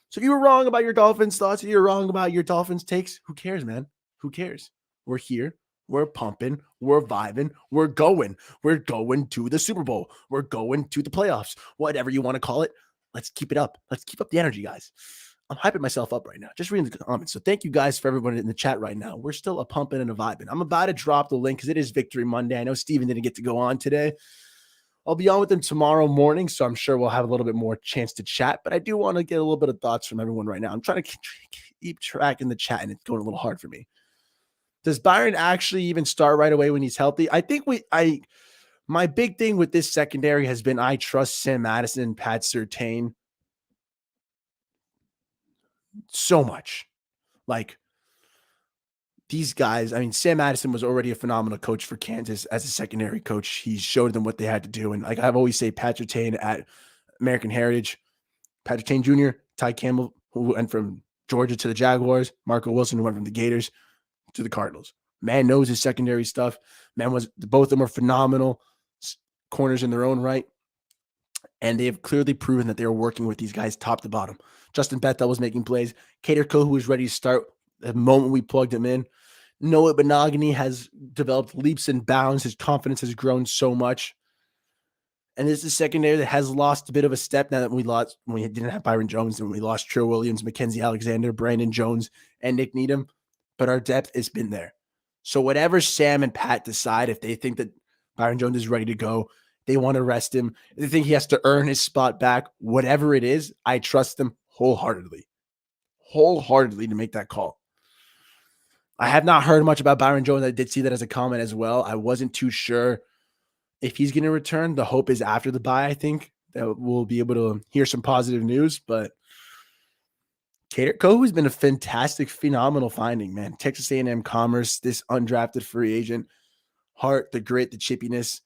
So if you were wrong about your Dolphins thoughts, if you're wrong about your Dolphins takes, who cares, man? Who cares? We're here. We're pumping. We're vibing. We're going. We're going to the Super Bowl. We're going to the playoffs. Whatever you want to call it. Let's keep it up. Let's keep up the energy, guys. I'm hyping myself up right now. Just reading the comments. So thank you guys for everyone in the chat right now. We're still a pumping and a vibing. I'm about to drop the link because it is Victory Monday. I know Steven didn't get to go on today. I'll be on with him tomorrow morning, so I'm sure we'll have a little bit more chance to chat. But I do want to get a little bit of thoughts from everyone right now. I'm trying to keep track in the chat, and it's going a little hard for me. Does Byron actually even start right away when he's healthy? I think my big thing with this secondary has been I trust Sam Madison and Pat Surtain so much. Like, these guys, I mean, Sam Madison was already a phenomenal coach for Kansas as a secondary coach. He showed them what they had to do. And like I've always say, Pat Surtain at American Heritage, Patrick Kane Jr., Ty Campbell, who went from Georgia to the Jaguars, Marco Wilson, who went from the Gators to the Cardinals. Man knows his secondary stuff. Both of them are phenomenal corners in their own right. And they have clearly proven that they are working with these guys top to bottom. Justin Bethel was making plays. Cater Co, who was ready to start the moment we plugged him in. Noah Benogany has developed leaps and bounds. His confidence has grown so much. And this is a secondary that has lost a bit of a step now that we didn't have Byron Jones and we lost Trill Williams, Mackenzie Alexander, Brandon Jones, and Nick Needham. But our depth has been there. So whatever Sam and Pat decide, if they think that Byron Jones is ready to go, they want to rest him, they think he has to earn his spot back, whatever it is, I trust them wholeheartedly to make that call. I have not heard much about Byron Jones. I did see that as a comment as well. I wasn't too sure if he's going to return. The hope is after the bye, I think, that we'll be able to hear some positive news. But Cater Co has been a fantastic, phenomenal finding, man. Texas A&M Commerce, this undrafted free agent, heart, the grit, the chippiness.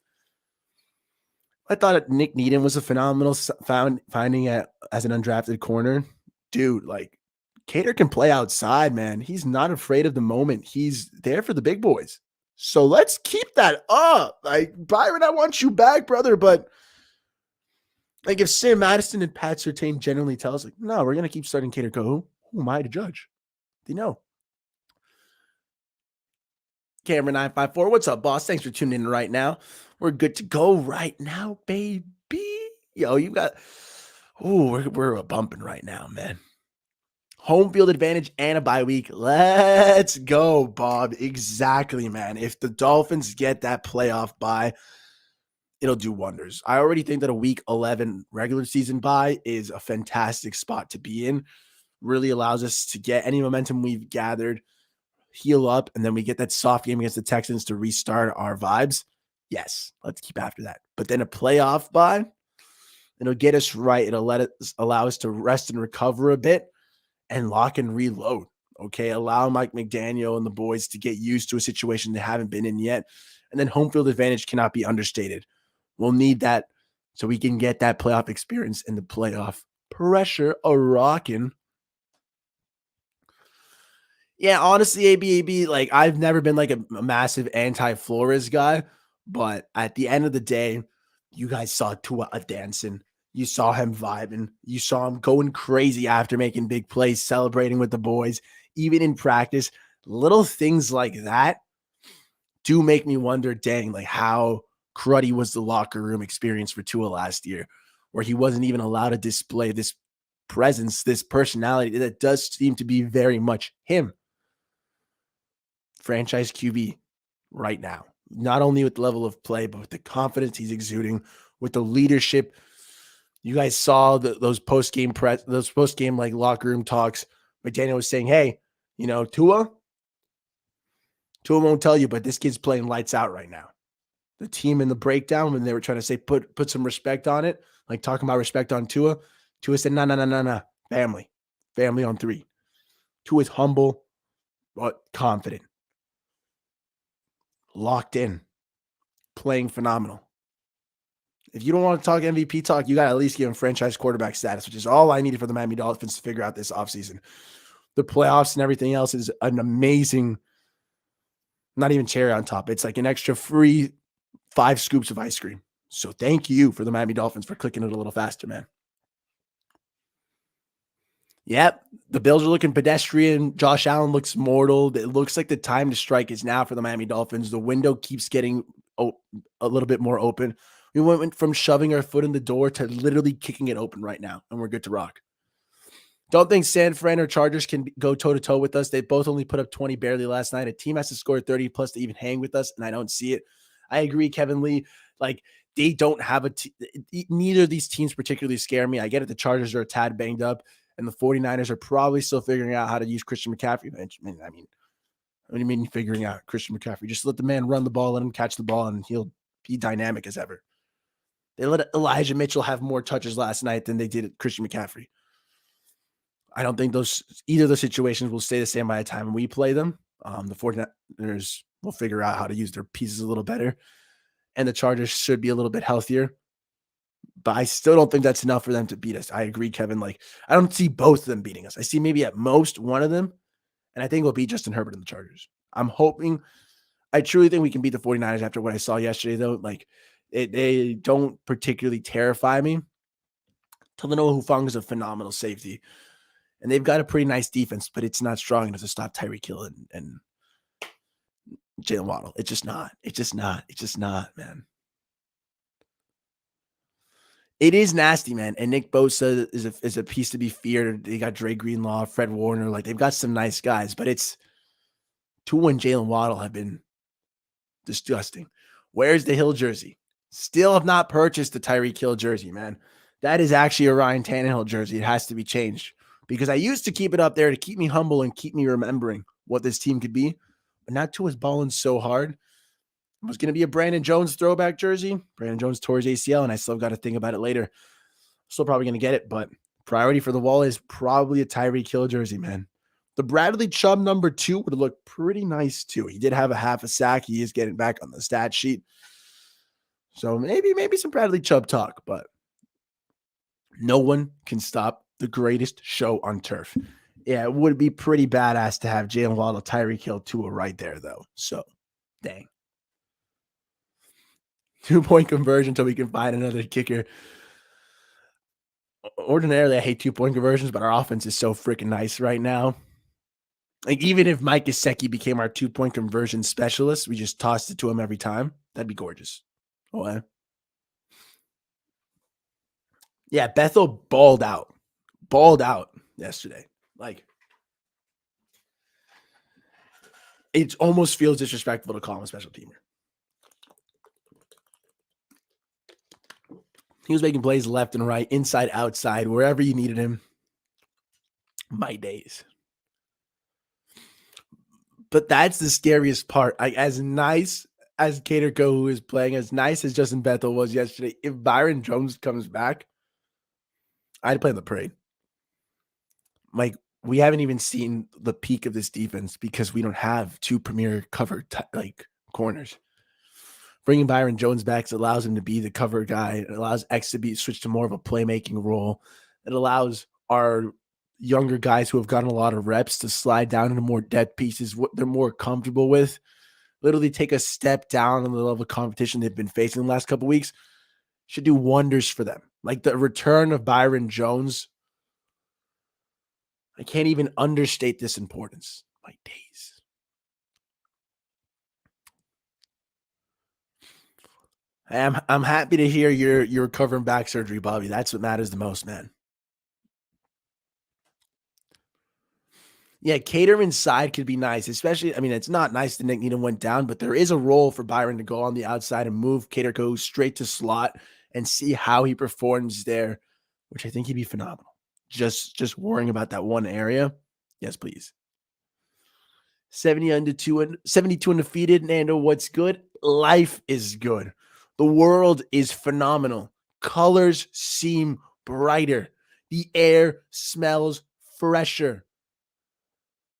I thought Nick Needham was a phenomenal finding as an undrafted corner. Dude, like, Cater can play outside, man. He's not afraid of the moment. He's there for the big boys. So let's keep that up. Like, Byron, I want you back, brother. But like, if Sam Madison and Pat Surtain genuinely tell us, like, no, we're gonna keep starting Cater Co, who am I to judge? They know. Camera 954, what's up, boss? Thanks for tuning in right now. We're good to go right now, baby. Yo, you got. We're bumping right now, man. Home field advantage and a bye week. Let's go, Bob. Exactly, man. If the Dolphins get that playoff bye, it'll do wonders. I already think that a week 11 regular season bye is a fantastic spot to be in. Really allows us to get any momentum we've gathered, heal up, and then we get that soft game against the Texans to restart our vibes. Yes, let's keep after that. But then a playoff bye, it'll get us right. It'll allow us to rest and recover a bit and lock and reload. Okay. Allow Mike McDaniel and the boys to get used to a situation they haven't been in yet. And then home field advantage cannot be understated. We'll need that so we can get that playoff experience and the playoff pressure a rocking. Yeah, honestly, AB, like, I've never been like a massive anti-Flores guy, but at the end of the day, you guys saw Tua a dancing. You saw him vibing. You saw him going crazy after making big plays, celebrating with the boys, even in practice. Little things like that do make me wonder, dang, like, how cruddy was the locker room experience for Tua last year, where he wasn't even allowed to display this presence, this personality that does seem to be very much him. Franchise QB right now, not only with the level of play, but with the confidence he's exuding, with the leadership. You guys saw those post-game like locker room talks. McDaniel was saying, hey, Tua won't tell you, but this kid's playing lights out right now. The team in the breakdown, when they were trying to say, put some respect on it, like talking about respect on Tua said, no. Family on 3. Tua's humble, but confident, locked in, playing phenomenal. If you don't want to talk MVP talk, you got to at least give him franchise quarterback status, which is all I needed for the Miami Dolphins to figure out this offseason. The playoffs and everything else is an amazing, not even cherry on top. It's like an extra free 5 scoops of ice cream. So thank you for the Miami Dolphins for clicking it a little faster, man. Yep. The Bills are looking pedestrian. Josh Allen looks mortal. It looks like the time to strike is now for the Miami Dolphins. The window keeps getting a little bit more open. We went from shoving our foot in the door to literally kicking it open right now, and we're good to rock. Don't think San Fran or Chargers can go toe to toe with us. They both only put up 20 barely last night. A team has to score 30 plus to even hang with us, and I don't see it. I agree, Kevin Lee. Like, they don't have neither of these teams particularly scare me. I get it. The Chargers are a tad banged up, and the 49ers are probably still figuring out how to use Christian McCaffrey. I mean, what do you mean figuring out Christian McCaffrey? Just let the man run the ball, let him catch the ball, and he'll be dynamic as ever. They let Elijah Mitchell have more touches last night than they did Christian McCaffrey. I don't think either of those situations will stay the same by the time we play them. The 49ers will figure out how to use their pieces a little better, and the Chargers should be a little bit healthier. But I still don't think that's enough for them to beat us. I agree, Kevin. Like, I don't see both of them beating us. I see maybe at most one of them, and I think it'll be Justin Herbert and the Chargers. I truly think we can beat the 49ers after what I saw yesterday, though. Like, they don't particularly terrify me. Talanoa Hufanga is a phenomenal safety. And they've got a pretty nice defense, but it's not strong enough to stop Tyreek Hill and Jalen Waddle. It's just not. It's just not, man. It is nasty, man. And Nick Bosa is a piece to be feared. They got Dre Greenlaw, Fred Warner. Like, they've got some nice guys, but it's Tua and Jalen Waddle have been disgusting. Where's the Hill jersey? Still have not purchased the Tyreek Hill jersey, man. That is actually a Ryan Tannehill jersey. It has to be changed because I used to keep it up there to keep me humble and keep me remembering what this team could be. But now Tua's balling so hard. It was going to be a Brandon Jones throwback jersey. Brandon Jones tore his ACL, and I still got to think about it later. Still probably going to get it, but priority for the wall is probably a Tyreek Hill jersey, man. The Bradley Chubb number 2 would look pretty nice too. He did have a half a sack. He is getting back on the stat sheet. So maybe some Bradley Chubb talk, but no one can stop the greatest show on turf. Yeah, it would be pretty badass to have Jalen Waddle, Tyreek Hill, Tua right there, though. So, dang. 2-point conversion until we can find another kicker. Ordinarily, I hate 2-point conversions, but our offense is so freaking nice right now. Like, even if Mike Gesicki became our 2-point conversion specialist, we just tossed it to him every time. That'd be gorgeous. Oh, yeah. Yeah, Bethel balled out yesterday. Like, it almost feels disrespectful to call him a special teamer. He was making plays left and right, inside, outside, wherever you needed him. My days. But that's the scariest part. As nice as Cater Go is playing, as nice as Justin Bethel was yesterday, if Byron Jones comes back, I'd play in the parade. Like, we haven't even seen the peak of this defense because we don't have 2 premier cover corners. Bringing Byron Jones back allows him to be the cover guy. It allows X to be switched to more of a playmaking role. It allows our younger guys who have gotten a lot of reps to slide down into more depth pieces, what they're more comfortable with. Literally take a step down in the level of competition they've been facing the last couple of weeks. Should do wonders for them. Like, the return of Byron Jones, I can't even understate this importance. My days. I'm happy to hear you're recovering back surgery, Bobby. That's what matters the most, man. Yeah, Cater inside could be nice, especially. I mean, it's not nice that Nick Needham went down, but there is a role for Byron to go on the outside and move Cater go straight to slot and see how he performs there, which I think he'd be phenomenal. Just worrying about that one area. Yes, please. 72 undefeated. Nando, what's good? Life is good. The world is phenomenal. Colors seem brighter. The air smells fresher.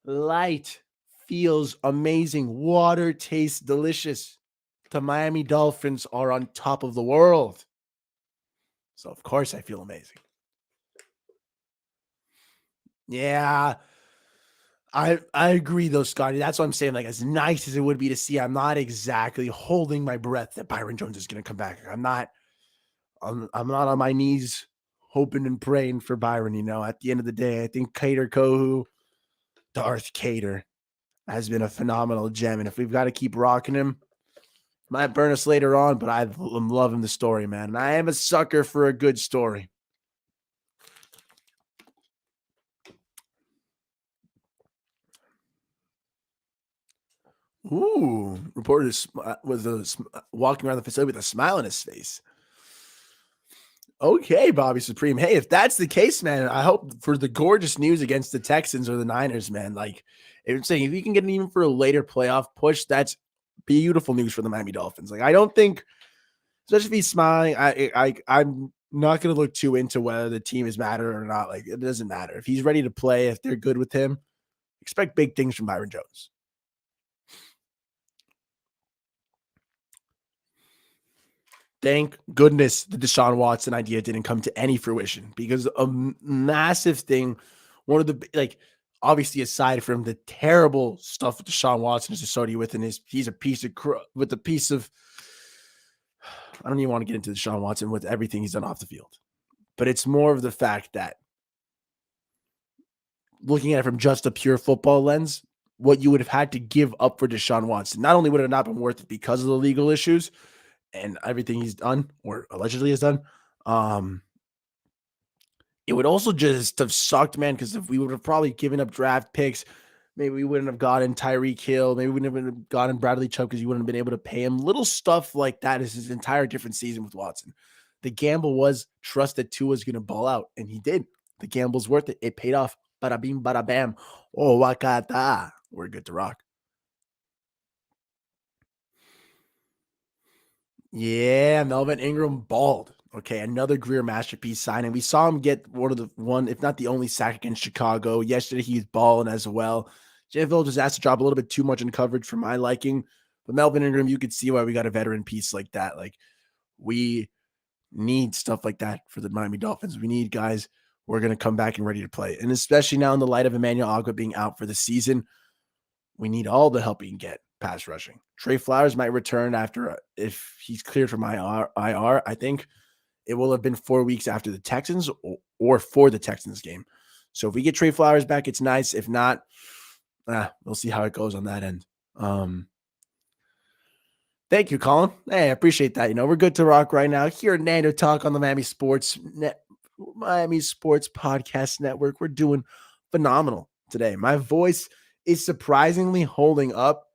Light feels amazing. Water tastes delicious. The Miami Dolphins are on top of the world. So of course I feel amazing. Yeah, I agree though, Scotty. That's what I'm saying. Like, as nice as it would be to see, I'm not exactly holding my breath that Byron Jones is going to come back. I'm not on my knees hoping and praying for Byron. At the end of the day, I think Cater Kohu, Darth Cater, has been a phenomenal gem, and if we've got to keep rocking him, might burn us later on. But I'm loving the story, man. And I am a sucker for a good story. Ooh, reporter was walking around the facility with a smile on his face. Okay, Bobby Supreme. Hey, if that's the case, man, I hope for the gorgeous news against the Texans or the Niners, man. Like, it's saying if you can get it even for a later playoff push, that's beautiful news for the Miami Dolphins. Like, I don't think, especially if he's smiling, I'm not going to look too into whether the team is matter or not. Like, it doesn't matter if he's ready to play. If they're good with him, expect big things from Byron Jones. Thank goodness the Deshaun Watson idea didn't come to any fruition, because a massive thing, one of the, like, obviously aside from the terrible stuff that Deshaun Watson is associated with, and he's a piece of with a piece of, I don't even want to get into Deshaun Watson with everything he's done off the field, but it's more of the fact that looking at it from just a pure football lens, what you would have had to give up for Deshaun Watson, not only would it have not been worth it because of the legal issues and everything he's done or allegedly has done, it would also just have sucked, man, because if we would have probably given up draft picks, maybe we wouldn't have gotten Tyreek Hill, maybe we wouldn't have gotten Bradley Chubb because you wouldn't have been able to pay him. Little stuff like that is his entire different season with Watson. The gamble was trust that Tua was going to ball out, and he did. The gamble's worth it. It paid off. Bada bing, bada bam. Oh, wakata. We're good to rock. Yeah, Melvin Ingram balled. Okay, another Greer masterpiece signing. We saw him get one, if not the only sack against Chicago. Yesterday, he was balling as well. JFL just asked to drop a little bit too much in coverage for my liking. But Melvin Ingram, you could see why we got a veteran piece like that. Like, we need stuff like that for the Miami Dolphins. We need guys who are going to come back and ready to play. And especially now in the light of Emmanuel Agua being out for the season, we need all the help we can get pass rushing. Trey Flowers might return after, if he's cleared from IR. I think it will have been 4 weeks after the Texans or for the Texans game. So if we get Trey Flowers back, it's nice. If not, we'll see how it goes on that end. Thank you, Colin. Hey, I appreciate that. We're good to rock right now here at Nando Talk on the Miami Sports Podcast Network. We're doing phenomenal today. My voice is surprisingly holding up.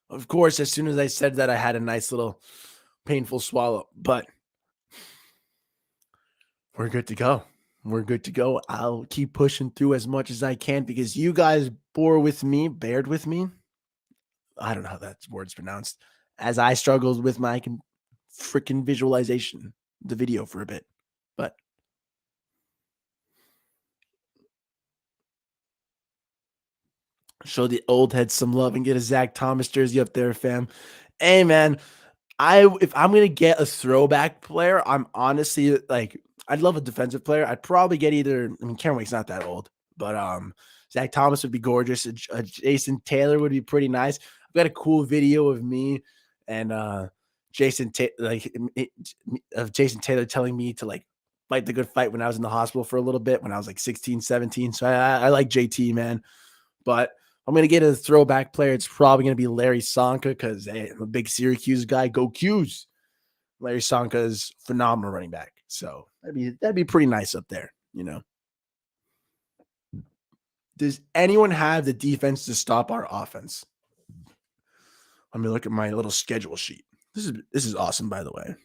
Of course, as soon as I said that, I had a nice little painful swallow, but we're good to go. We're good to go. I'll keep pushing through as much as I can because you guys bared with me. I don't know how that word's pronounced, as I struggled with my freaking visualization, the video for a bit. But show the old heads some love and get a Zach Thomas jersey up there, fam. Hey, man, if I'm gonna get a throwback player, I'm honestly like, I'd love a defensive player. I'd probably get either. I mean, Cameron Wake's not that old, but Zach Thomas would be gorgeous. Jason Taylor would be pretty nice. I've got a cool video of me and Jason of Jason Taylor telling me to like fight the good fight when I was in the hospital for a little bit when I was like 16, 17. So I like JT, man, but I'm going to get a throwback player. It's probably going to be Larry Sonka because I'm a big Syracuse guy. Go Qs. Larry Sonka is phenomenal running back. So that'd be pretty nice up there, Does anyone have the defense to stop our offense? Let me look at my little schedule sheet. This is awesome, by the way.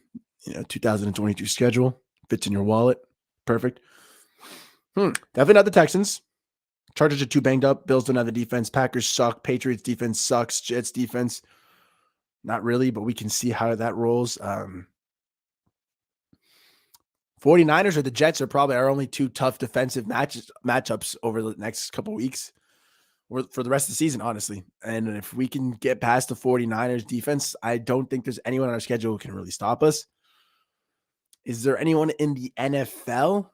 2022 schedule fits in your wallet. Perfect. Definitely not the Texans. Chargers are too banged up. Bills don't have the defense. Packers suck. Patriots defense sucks. Jets defense, not really, but we can see how that rolls. 49ers or the Jets are probably our only two tough defensive matchups over the next couple of weeks or for the rest of the season, honestly. And if we can get past the 49ers defense, I don't think there's anyone on our schedule who can really stop us. Is there anyone in the NFL?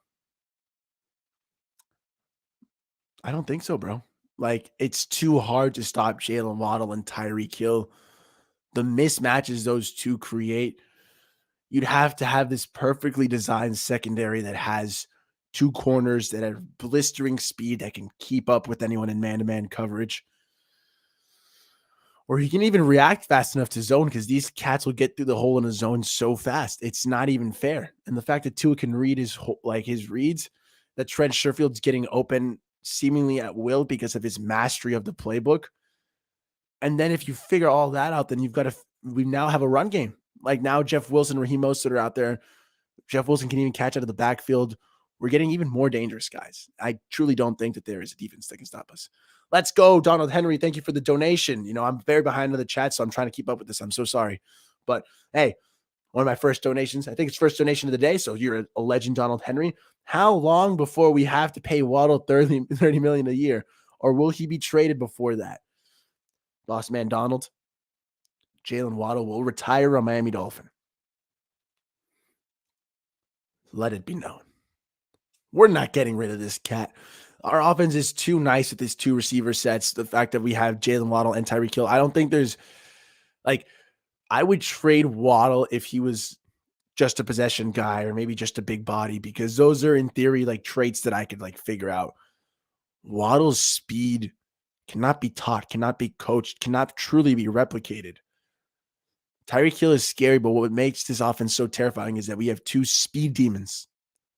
I don't think so, bro. Like, it's too hard to stop Jalen Waddle and Tyreek Hill. The mismatches those two create, you'd have to have this perfectly designed secondary that has two corners that have blistering speed that can keep up with anyone in man-to-man coverage. Or he can even react fast enough to zone because these cats will get through the hole in a zone so fast. It's not even fair. And the fact that Tua can read his reads, that Trent Sherfield's getting open seemingly at will because of his mastery of the playbook. And then if you figure all that out, then we now have a run game. Like now Jeff Wilson, Raheem Mostert are out there. Jeff Wilson can even catch out of the backfield. We're getting even more dangerous, guys. I truly don't think that there is a defense that can stop us. Let's go, Donald Henry. Thank you for the donation. I'm very behind in the chat, so I'm trying to keep up with this. I'm so sorry. But hey, one of my first donations. I think it's first donation of the day. So you're a legend, Donald Henry. How long before we have to pay Waddle $30 million a year? Or will he be traded before that? Boss man Donald, Jalen Waddle will retire a Miami Dolphin. Let it be known. We're not getting rid of this cat. Our offense is too nice with these two receiver sets. The fact that we have Jalen Waddle and Tyreek Hill, I don't think there's I would trade Waddle if he was just a possession guy or maybe just a big body, because those are in theory traits that I could figure out. Waddle's speed cannot be taught, cannot be coached, cannot truly be replicated. Tyreek Hill is scary, but what makes this offense so terrifying is that we have two speed demons.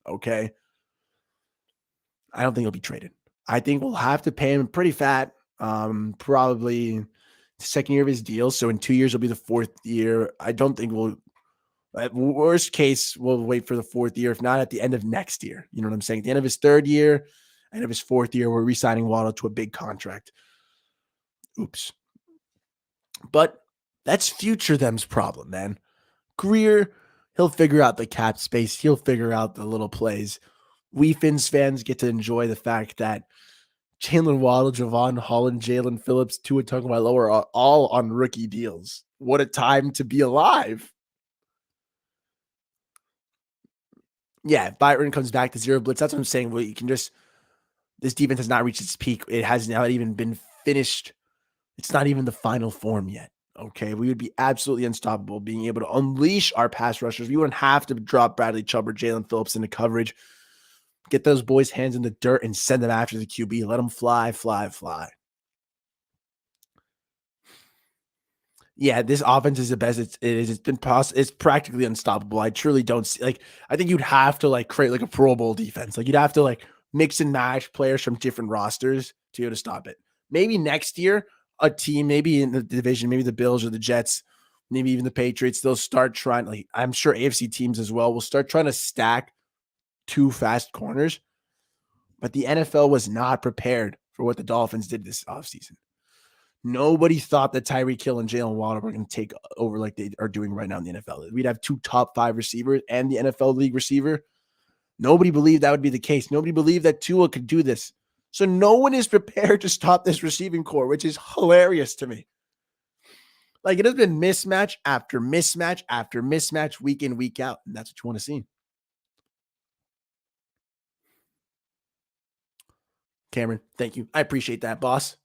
Okay. I don't think he'll be traded. I think we'll have to pay him pretty fat. Probably the second year of his deal. So in 2 years, it'll be the fourth year. I don't think at worst case, we'll wait for the fourth year. If not, at the end of next year. You know what I'm saying? At the end of his third year, end of his fourth year, we're re-signing Waddle to a big contract. Oops. But that's future them's problem, man. Greer, he'll figure out the cap space. He'll figure out the little plays. We Fins fans get to enjoy the fact that Jalen Waddle, Javon Holland, Jalen Phillips, Tua Tagovailoa are all on rookie deals. What a time to be alive. Yeah, if Byron comes back to zero blitz, that's what I'm saying. Well, you can this defense has not reached its peak. It has not even been finished. It's not even the final form yet. Okay, we would be absolutely unstoppable being able to unleash our pass rushers. We wouldn't have to drop Bradley Chubb or Jalen Phillips into coverage. Get those boys' hands in the dirt and send them after the QB. Let them fly, fly, fly. Yeah, this offense is the best it is. It's been it's practically unstoppable. I truly don't see I think you'd have to create a Pro Bowl defense. You'd have to mix and match players from different rosters to be able to stop it. Maybe next year, a team, maybe in the division, maybe the Bills or the Jets, maybe even the Patriots, they'll start trying, I'm sure AFC teams as well will start trying to stack two fast corners. But the NFL was not prepared for what the Dolphins did this offseason. Nobody thought that Tyreek Hill and Jalen Waddle were going to take over like they are doing right now in the NFL. We'd have two top 5 receivers and the NFL league receiver. Nobody believed that would be the case. Nobody believed that Tua could do this. So no one is prepared to stop this receiving core, which is hilarious to me. It has been mismatch after mismatch after mismatch, week in, week out. And that's what you want to see. Cameron, thank you. I appreciate that, boss.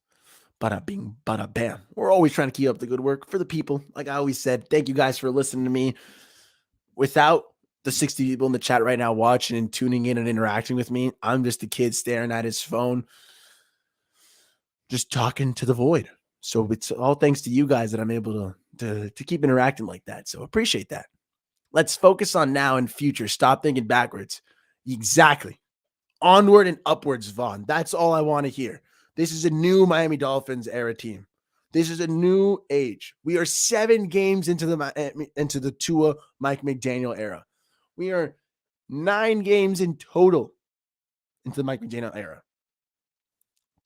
Bada bing, bada bam. We're always trying to keep up the good work for the people. Like I always said, thank you guys for listening to me. Without the 60 people in the chat right now watching and tuning in and interacting with me, I'm just a kid staring at his phone, just talking to the void. So it's all thanks to you guys that I'm able to keep interacting like that. So appreciate that. Let's focus on now and future. Stop thinking backwards. Exactly. Onward and upwards, Vaughn. That's all I want to hear. This is a new Miami Dolphins era team. This is a new age. We are 7 games into the Tua Mike McDaniel era. We are 9 games in total into the Mike McDaniel era.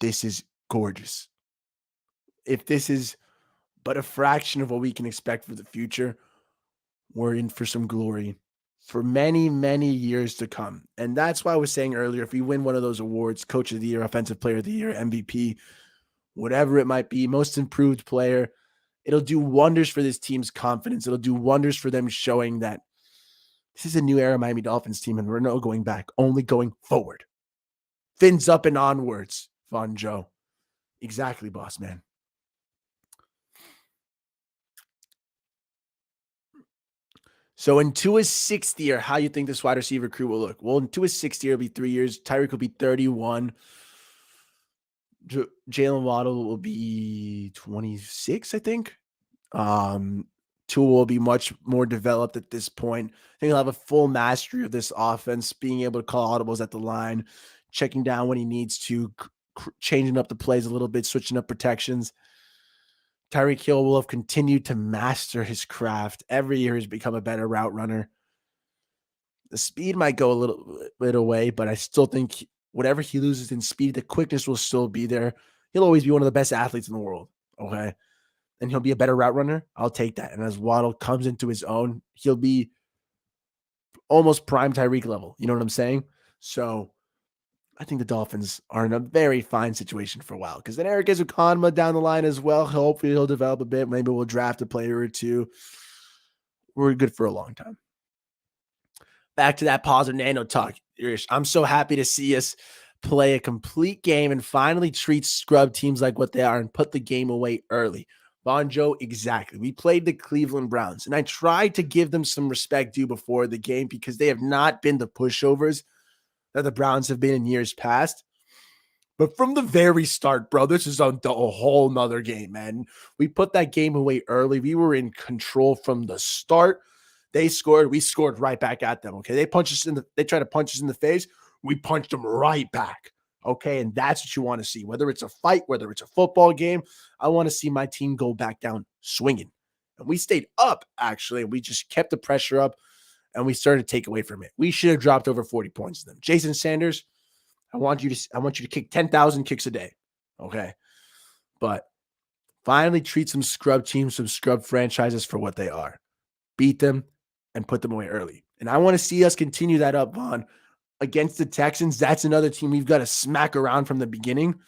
This is gorgeous. If this is but a fraction of what we can expect for the future, we're in for some glory for many, many years to come. And that's why I was saying earlier, if we win one of those awards, Coach of the Year, Offensive Player of the Year, MVP, whatever it might be, Most Improved Player, it'll do wonders for this team's confidence. It'll do wonders for them showing that This is a new era Miami Dolphins team, and we're no going back, only going forward. Fins up and onwards, Von Joe. Exactly, boss man. So in Tua's sixth year, how you think this wide receiver crew will look? Well, in Tua's sixth year, it'll be 3 years. Tyreek will be 31. Jalen Waddle will be 26, I think. Um, Tua will be much more developed at this point. I think he'll have a full mastery of this offense, being able to call audibles at the line, checking down when he needs to, changing up the plays a little bit, switching up protections. Tyreek Hill will have continued to master his craft. Every year he's become a better route runner. The speed might go a little bit away, but I still think whatever he loses in speed, the quickness will still be there. He'll always be one of the best athletes in the world. Okay. And he'll be a better route runner. I'll take that. And as Waddle comes into his own, he'll be almost prime Tyreek level. You know what I'm saying? So I think the Dolphins are in a very fine situation for a while, because then Eric Ezukanma down the line as well. Hopefully he'll develop a bit. Maybe we'll draft a player or two. We're good for a long time. Back to that positive Nando talk. I'm so happy to see us play a complete game and finally treat scrub teams like what they are and put the game away early. Von Joe, exactly. We played the Cleveland Browns, and I tried to give them some respect due before the game, because they have not been the pushovers that the Browns have been in years past. But from the very start, bro, this is a whole nother game, man. We put that game away early. We were in control from the start. They scored. We scored right back at them. Okay. They tried to punch us in the face. We punched them right back. Okay. And that's what you want to see. Whether it's a fight, whether it's a football game, I want to see my team go back down swinging. And we stayed up, actually. And we just kept the pressure up, and we started to take away from it. We should have dropped over 40 points to them. Jason Sanders, I want you to kick 10,000 kicks a day. Okay. But finally treat some scrub teams, some scrub franchises for what they are. Beat them and put them away early. And I want to see us continue that up, Vaughn. Against the Texans, that's another team we've got to smack around from the beginning.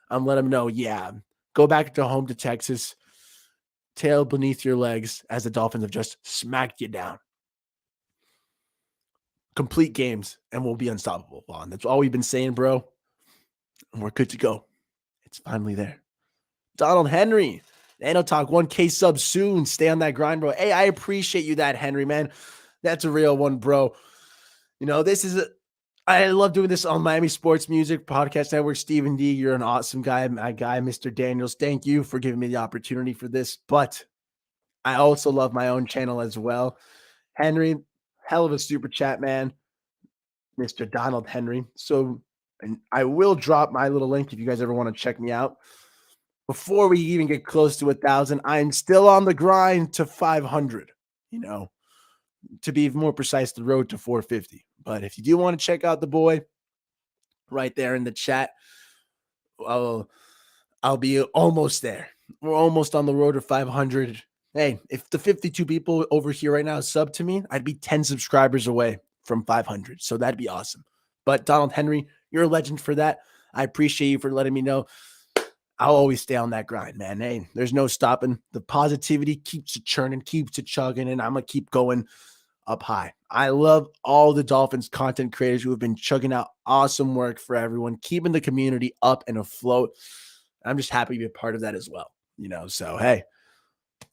Let them know, yeah, go back to home to Texas, tail beneath your legs, as the Dolphins have just smacked you down. Complete games, and we'll be unstoppable, Vaughn. That's all we've been saying, bro. And we're good to go. It's finally there. Donald Henry, Nando Talk 1K sub soon. Stay on that grind, bro. Hey, I appreciate you that, Henry, man. That's a real one, bro. You know, I love doing this on Miami Sports Music Podcast Network. Stephen D, you're an awesome guy. My guy, Mr. Daniels, thank you for giving me the opportunity for this. But I also love my own channel as well. Henry, hell of a super chat, man. Mr. Donald Henry. So, and I will drop my little link if you guys ever want to check me out. Before we even get close to 1,000, I'm still on the grind to 500, you know, to be more precise, the road to 450. But if you do want to check out the boy, right there in the chat, I'll be almost there. We're almost on the road to 500. Hey, if the 52 people over here right now sub to me, I'd be 10 subscribers away from 500. So that'd be awesome. But Donald Henry, you're a legend for that. I appreciate you for letting me know. I'll always stay on that grind, man. Hey, there's no stopping. The positivity keeps it churning, keeps it chugging, and I'm going to keep going up high. I love all the Dolphins content creators who have been chugging out awesome work for everyone, keeping the community up and afloat. I'm just happy to be a part of that as well. You know, so hey,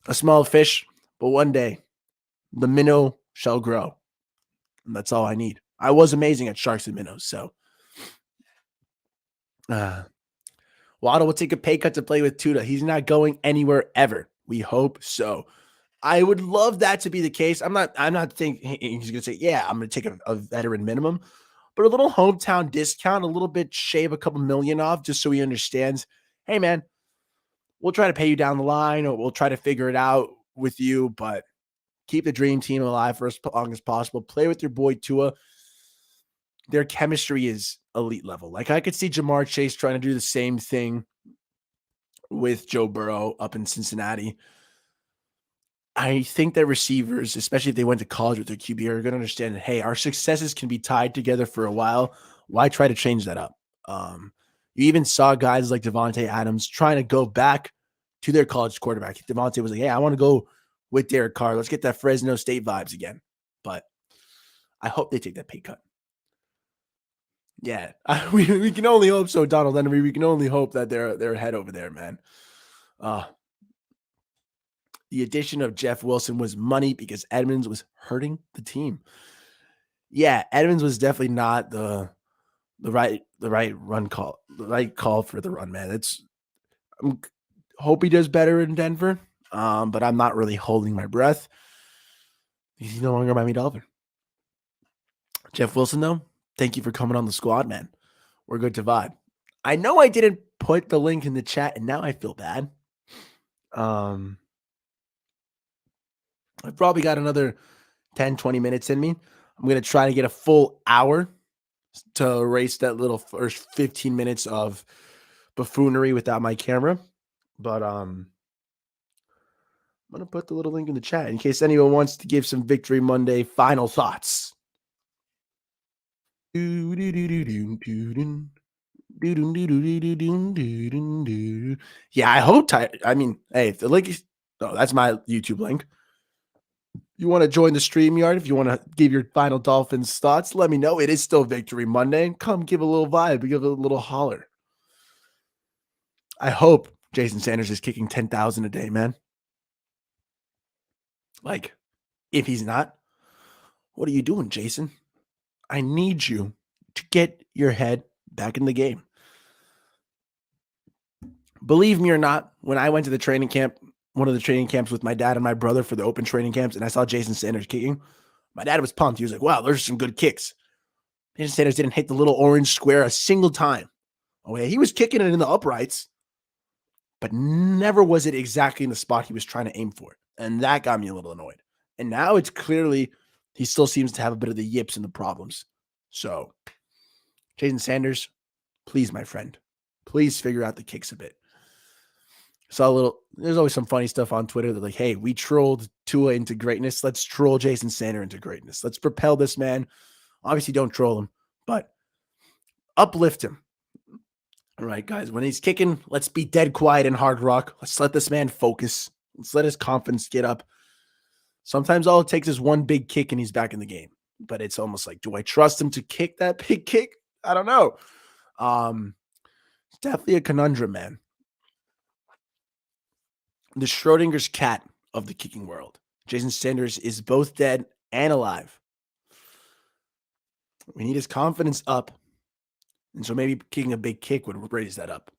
a small fish, but one day the minnow shall grow. And that's all I need. I was amazing at sharks and minnows, so Waddle will take a pay cut to play with Tuda. He's not going anywhere ever. We hope so. I would love that to be the case. I'm not thinking he's going to say, yeah, I'm going to take a veteran minimum, but a little hometown discount, a little bit, shave a couple million off, just so he understands, hey, man, we'll try to pay you down the line, or we'll try to figure it out with you, but keep the dream team alive for as long as possible. Play with your boy Tua. Their chemistry is elite level. Like, I could see Jamar Chase trying to do the same thing with Joe Burrow up in Cincinnati. I think that receivers, especially if they went to college with their QB, are going to understand that, hey, our successes can be tied together for a while. Why try to change that up? You even saw guys like Devontae Adams trying to go back to their college quarterback. Devontae was like, hey, I want to go with Derek Carr. Let's get that Fresno State vibes again. But I hope they take that pay cut. Yeah, we can only hope so, Donald Henry. We can only hope that they're ahead over there, man. Uh, the addition of Jeff Wilson was money because Edmonds was hurting the team. Yeah, Edmonds was definitely not the right call for the run, man. I hope he does better in Denver, but I'm not really holding my breath. He's no longer Miami Dolphin. Jeff Wilson, though, thank you for coming on the squad, man. We're good to vibe. I know I didn't put the link in the chat, and now I feel bad. I've probably got another 10, 20 minutes in me. I'm going to try to get a full hour to erase that little first 15 minutes of buffoonery without my camera. But I'm going to put the little link in the chat in case anyone wants to give some Victory Monday final thoughts. Yeah, I hope. I mean, hey, if the link is, that's my YouTube link. You want to join the StreamYard? If you want to give your final Dolphins thoughts, let me know. It is still Victory Monday. Come give a little vibe, give a little holler. I hope Jason Sanders is kicking 10,000 a day, man. Like, if he's not, what are you doing, Jason? I need you to get your head back in the game. Believe me or not, when I went to the training camp, one of the training camps with my dad and my brother for the open training camps, and I saw Jason Sanders kicking, my dad was pumped. He was like, wow, those are some good kicks. Jason Sanders didn't hit the little orange square a single time. Oh, yeah, he was kicking it in the uprights, but never was it exactly in the spot he was trying to aim for. And that got me a little annoyed. And now it's clearly he still seems to have a bit of the yips and the problems. So, Jason Sanders, please, my friend, please figure out the kicks a bit. There's always some funny stuff on Twitter that like, hey, we trolled Tua into greatness. Let's troll Jason Sanders into greatness. Let's propel this man. Obviously, don't troll him, but uplift him. All right, guys, when he's kicking, let's be dead quiet in Hard Rock. Let's let this man focus. Let's let his confidence get up. Sometimes all it takes is one big kick and he's back in the game. But it's almost like, do I trust him to kick that big kick? I don't know. It's definitely a conundrum, man. The Schrodinger's cat of the kicking world. Jason Sanders is both dead and alive. We need his confidence up. And so maybe kicking a big kick would raise that up.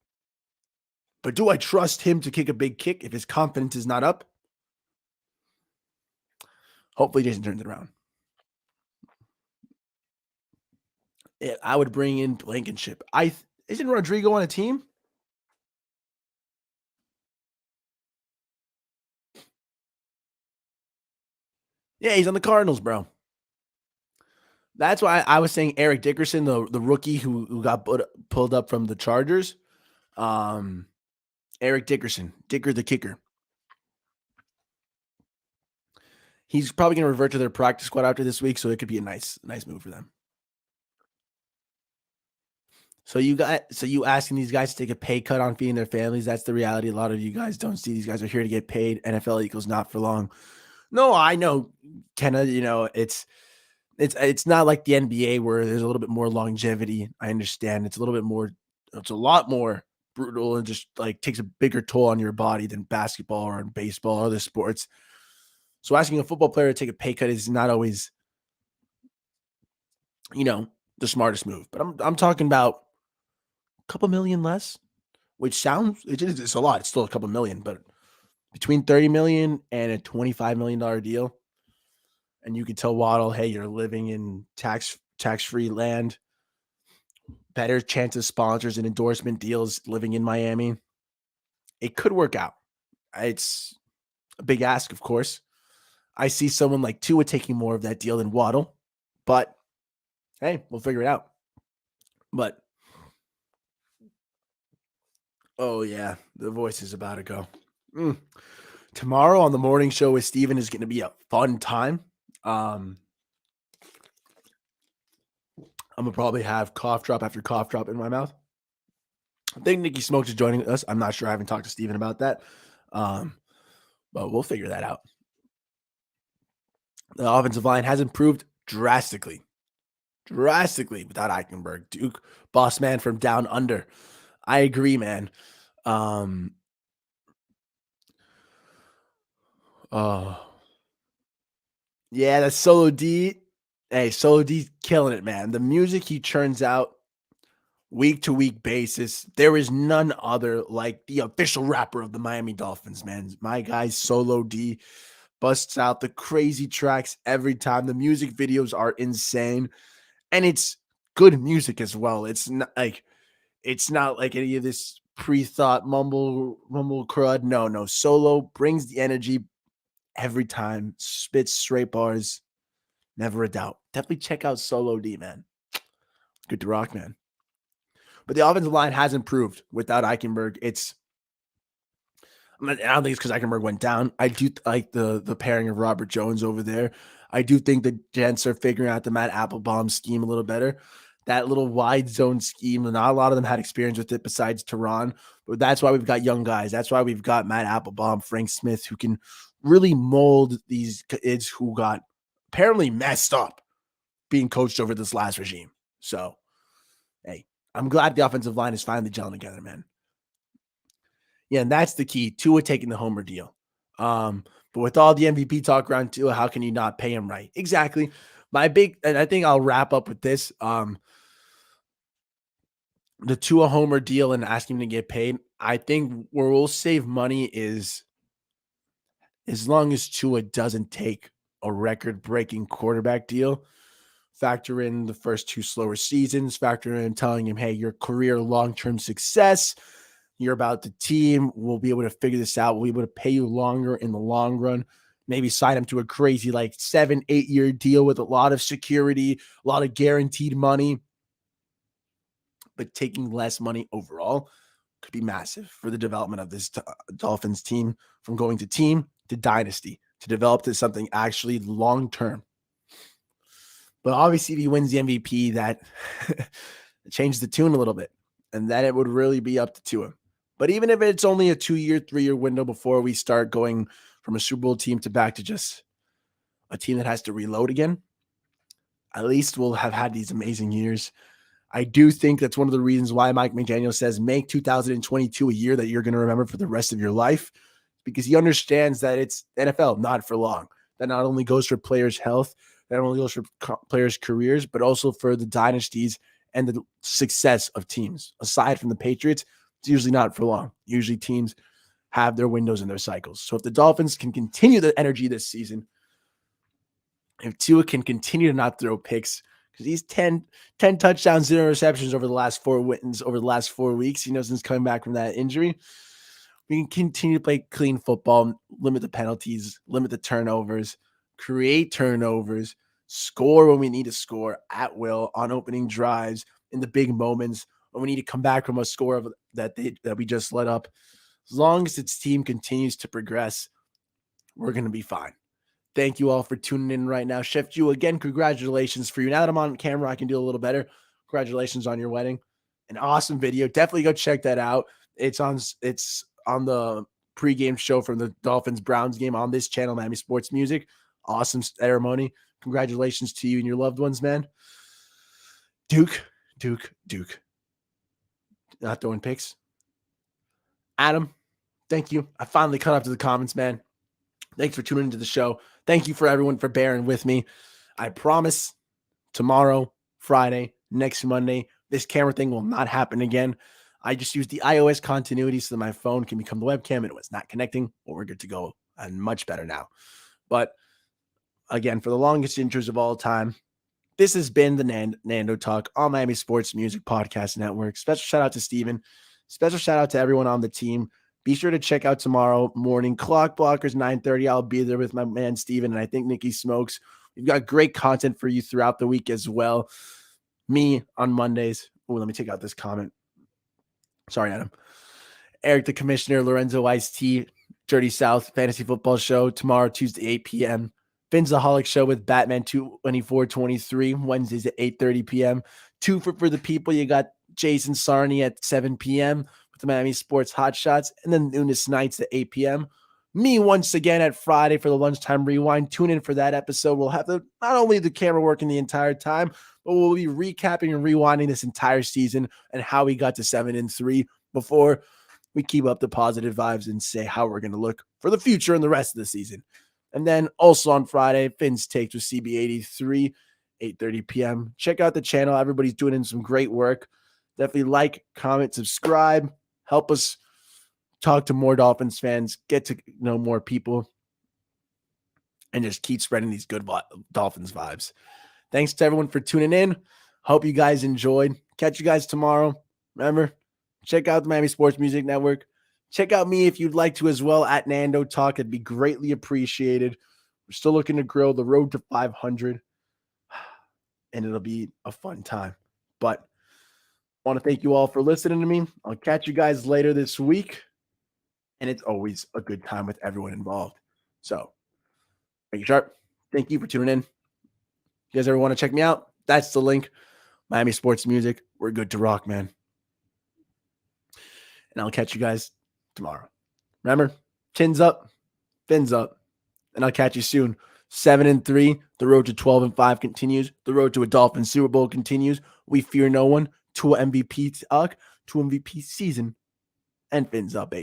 But do I trust him to kick a big kick if his confidence is not up? Hopefully Jason turns it around. I would bring in Blankenship. Isn't Rodrigo on a team? Yeah, he's on the Cardinals, bro. That's why I was saying Eric Dickerson, the rookie who got pulled up from the Chargers. Eric Dickerson, Dicker the kicker. He's probably going to revert to their practice squad after this week, so it could be a nice move for them. So you asking these guys to take a pay cut on feeding their families? That's the reality. A lot of you guys don't see. These guys are here to get paid. NFL equals not for long. No, I know, Kenna. It's not like the NBA where there's a little bit more longevity. I understand. It's a lot more brutal and just like takes a bigger toll on your body than basketball or baseball or other sports. So asking a football player to take a pay cut is not always, the smartest move. But I'm talking about a couple million less, which sounds it's a lot. It's still a couple million, but between 30 million and a $25 million deal. And you could tell Waddle, hey, you're living in tax-free land, better chance of sponsors and endorsement deals living in Miami. It could work out. It's a big ask, of course. I see someone like Tua taking more of that deal than Waddle, but hey, we'll figure it out. But oh yeah, the voice is about to go. Tomorrow on the morning show with Steven is going to be a fun time. I'm gonna probably have cough drop after cough drop in my mouth. I think Nikki Smokes is joining us. I'm not sure. I haven't talked to Steven about that. But we'll figure that out. The offensive line has improved drastically without Eichenberg. Duke, boss man from down under. I agree, man. Um, oh, yeah, that's Solo D. Hey, Solo D's killing it, man. The music he churns out week to week basis, there is none other like the official rapper of the Miami Dolphins, man. My guy, Solo D, busts out the crazy tracks every time. The music videos are insane, and it's good music as well. It's not like any of this pre-thought mumble crud. No. Solo brings the energy every time, spits straight bars, never a doubt. Definitely check out Solo D, man. Good to rock, man. But the offensive line has improved without Eichenberg. I don't think it's because Eichenberg went down. I do like the pairing of Robert Jones over there. I do think the Gents are figuring out the Matt Applebaum scheme a little better. That little wide zone scheme, not a lot of them had experience with it besides Tehran. But that's why we've got young guys. That's why we've got Matt Applebaum, Frank Smith, who can really mold these kids who got apparently messed up being coached over this last regime. So, hey, I'm glad the offensive line is finally gelling together, man. Yeah, and that's the key. Tua taking the homer deal. But with all the MVP talk around Tua, how can you not pay him right? Exactly. And I think I'll wrap up with this. The Tua homer deal and asking him to get paid. I think where we'll save money is as long as Tua doesn't take a record-breaking quarterback deal. Factor in the first two slower seasons. Factor in telling him, hey, your career long-term success. You're about the team. We'll be able to figure this out. We'll be able to pay you longer in the long run. Maybe sign him to a crazy 7-8 year deal with a lot of security, a lot of guaranteed money. But taking less money overall could be massive for the development of this Dolphins team from going to team to dynasty to develop to something actually long term. But obviously, if he wins the MVP, that changed the tune a little bit, and then it would really be up to him. But even if it's only a 2-year, 3-year window before we start going from a Super Bowl team to back to just a team that has to reload again, at least we'll have had these amazing years. I do think that's one of the reasons why Mike McDaniel says make 2022 a year that you're going to remember for the rest of your life, because he understands that it's NFL, not for long. That not only goes for players' health, that not only goes for players' careers, but also for the dynasties and the success of teams. Aside from the Patriots, it's usually not for long. Usually teams have their windows and their cycles. So if the Dolphins can continue the energy this season, if Tua can continue to not throw picks, because he's 10 touchdowns, 0 receptions over the last 4 wins over the last 4 weeks, since coming back from that injury, we can continue to play clean football, limit the penalties, limit the turnovers, create turnovers, score when we need to score at will on opening drives in the big moments when we need to come back from a score that we just let up. As long as its team continues to progress, we're going to be fine. Thank you all for tuning in right now. Chef Jew, again, congratulations for you. Now that I'm on camera, I can do a little better. Congratulations on your wedding. An awesome video. Definitely go check that out. It's on the pregame show from the Dolphins-Browns game on this channel, Miami Sports Music. Awesome ceremony. Congratulations to you and your loved ones, man. Duke. Not throwing picks. Adam, thank you. I finally caught up to the comments, man. Thanks for tuning into the show. Thank you for everyone for bearing with me. I promise tomorrow, Friday, next Monday, this camera thing will not happen again. I just used the iOS continuity so that my phone can become the webcam, and it was not connecting. Well, we're good to go and much better now. But again, for the longest intros of all time, this has been the Nando Talk on Miami Sports Music Podcast Network. Special shout out to Steven. Special shout out to everyone on the team. Be sure to check out tomorrow morning. Clock Blockers, 9:30. I'll be there with my man, Steven, and I think Nikki Smokes. We've got great content for you throughout the week as well. Me on Mondays. Oh, let me take out this comment. Sorry, Adam. Eric, the Commissioner, Lorenzo Ice T, Dirty South Fantasy Football Show tomorrow, Tuesday, 8 p.m. Finn's the Holic Show with Batman 2423, Wednesdays at 8:30 p.m. Two for the people. You got Jason Sarney at 7 p.m. with the Miami Sports Hot Shots, and then Unis Nights at 8 p.m. me once again at Friday for the Lunchtime Rewind. Tune in for that episode. We'll have not only the camera working the entire time, but we'll be recapping and rewinding this entire season and how we got to 7-3 before we keep up the positive vibes and say how we're going to look for the future and the rest of the season. And then also on Friday, Finn's Takes with CB83, 8:30 p.m. Check out the channel. Everybody's doing in some great work. Definitely like, comment, subscribe. Help us talk to more Dolphins fans, get to know more people, and just keep spreading these good Dolphins vibes. Thanks to everyone for tuning in. Hope you guys enjoyed. Catch you guys tomorrow. Remember, check out the Miami Sports Music Network. Check out me if you'd like to as well at Nando Talk. It'd be greatly appreciated. We're still looking to grow the road to 500, and it'll be a fun time. But I want to thank you all for listening to me. I'll catch you guys later this week, and it's always a good time with everyone involved. So, make it sharp. Thank you for tuning in. You guys ever want to check me out? That's the link. Miami Sports Music. We're good to rock, man. And I'll catch you guys tomorrow. Remember, chins up, fins up, and I'll catch you soon. 7-3. The road to 12-5 continues. The road to a Dolphins Super Bowl continues. We fear no one. To MVP talk, to MVP season, and fins up, baby.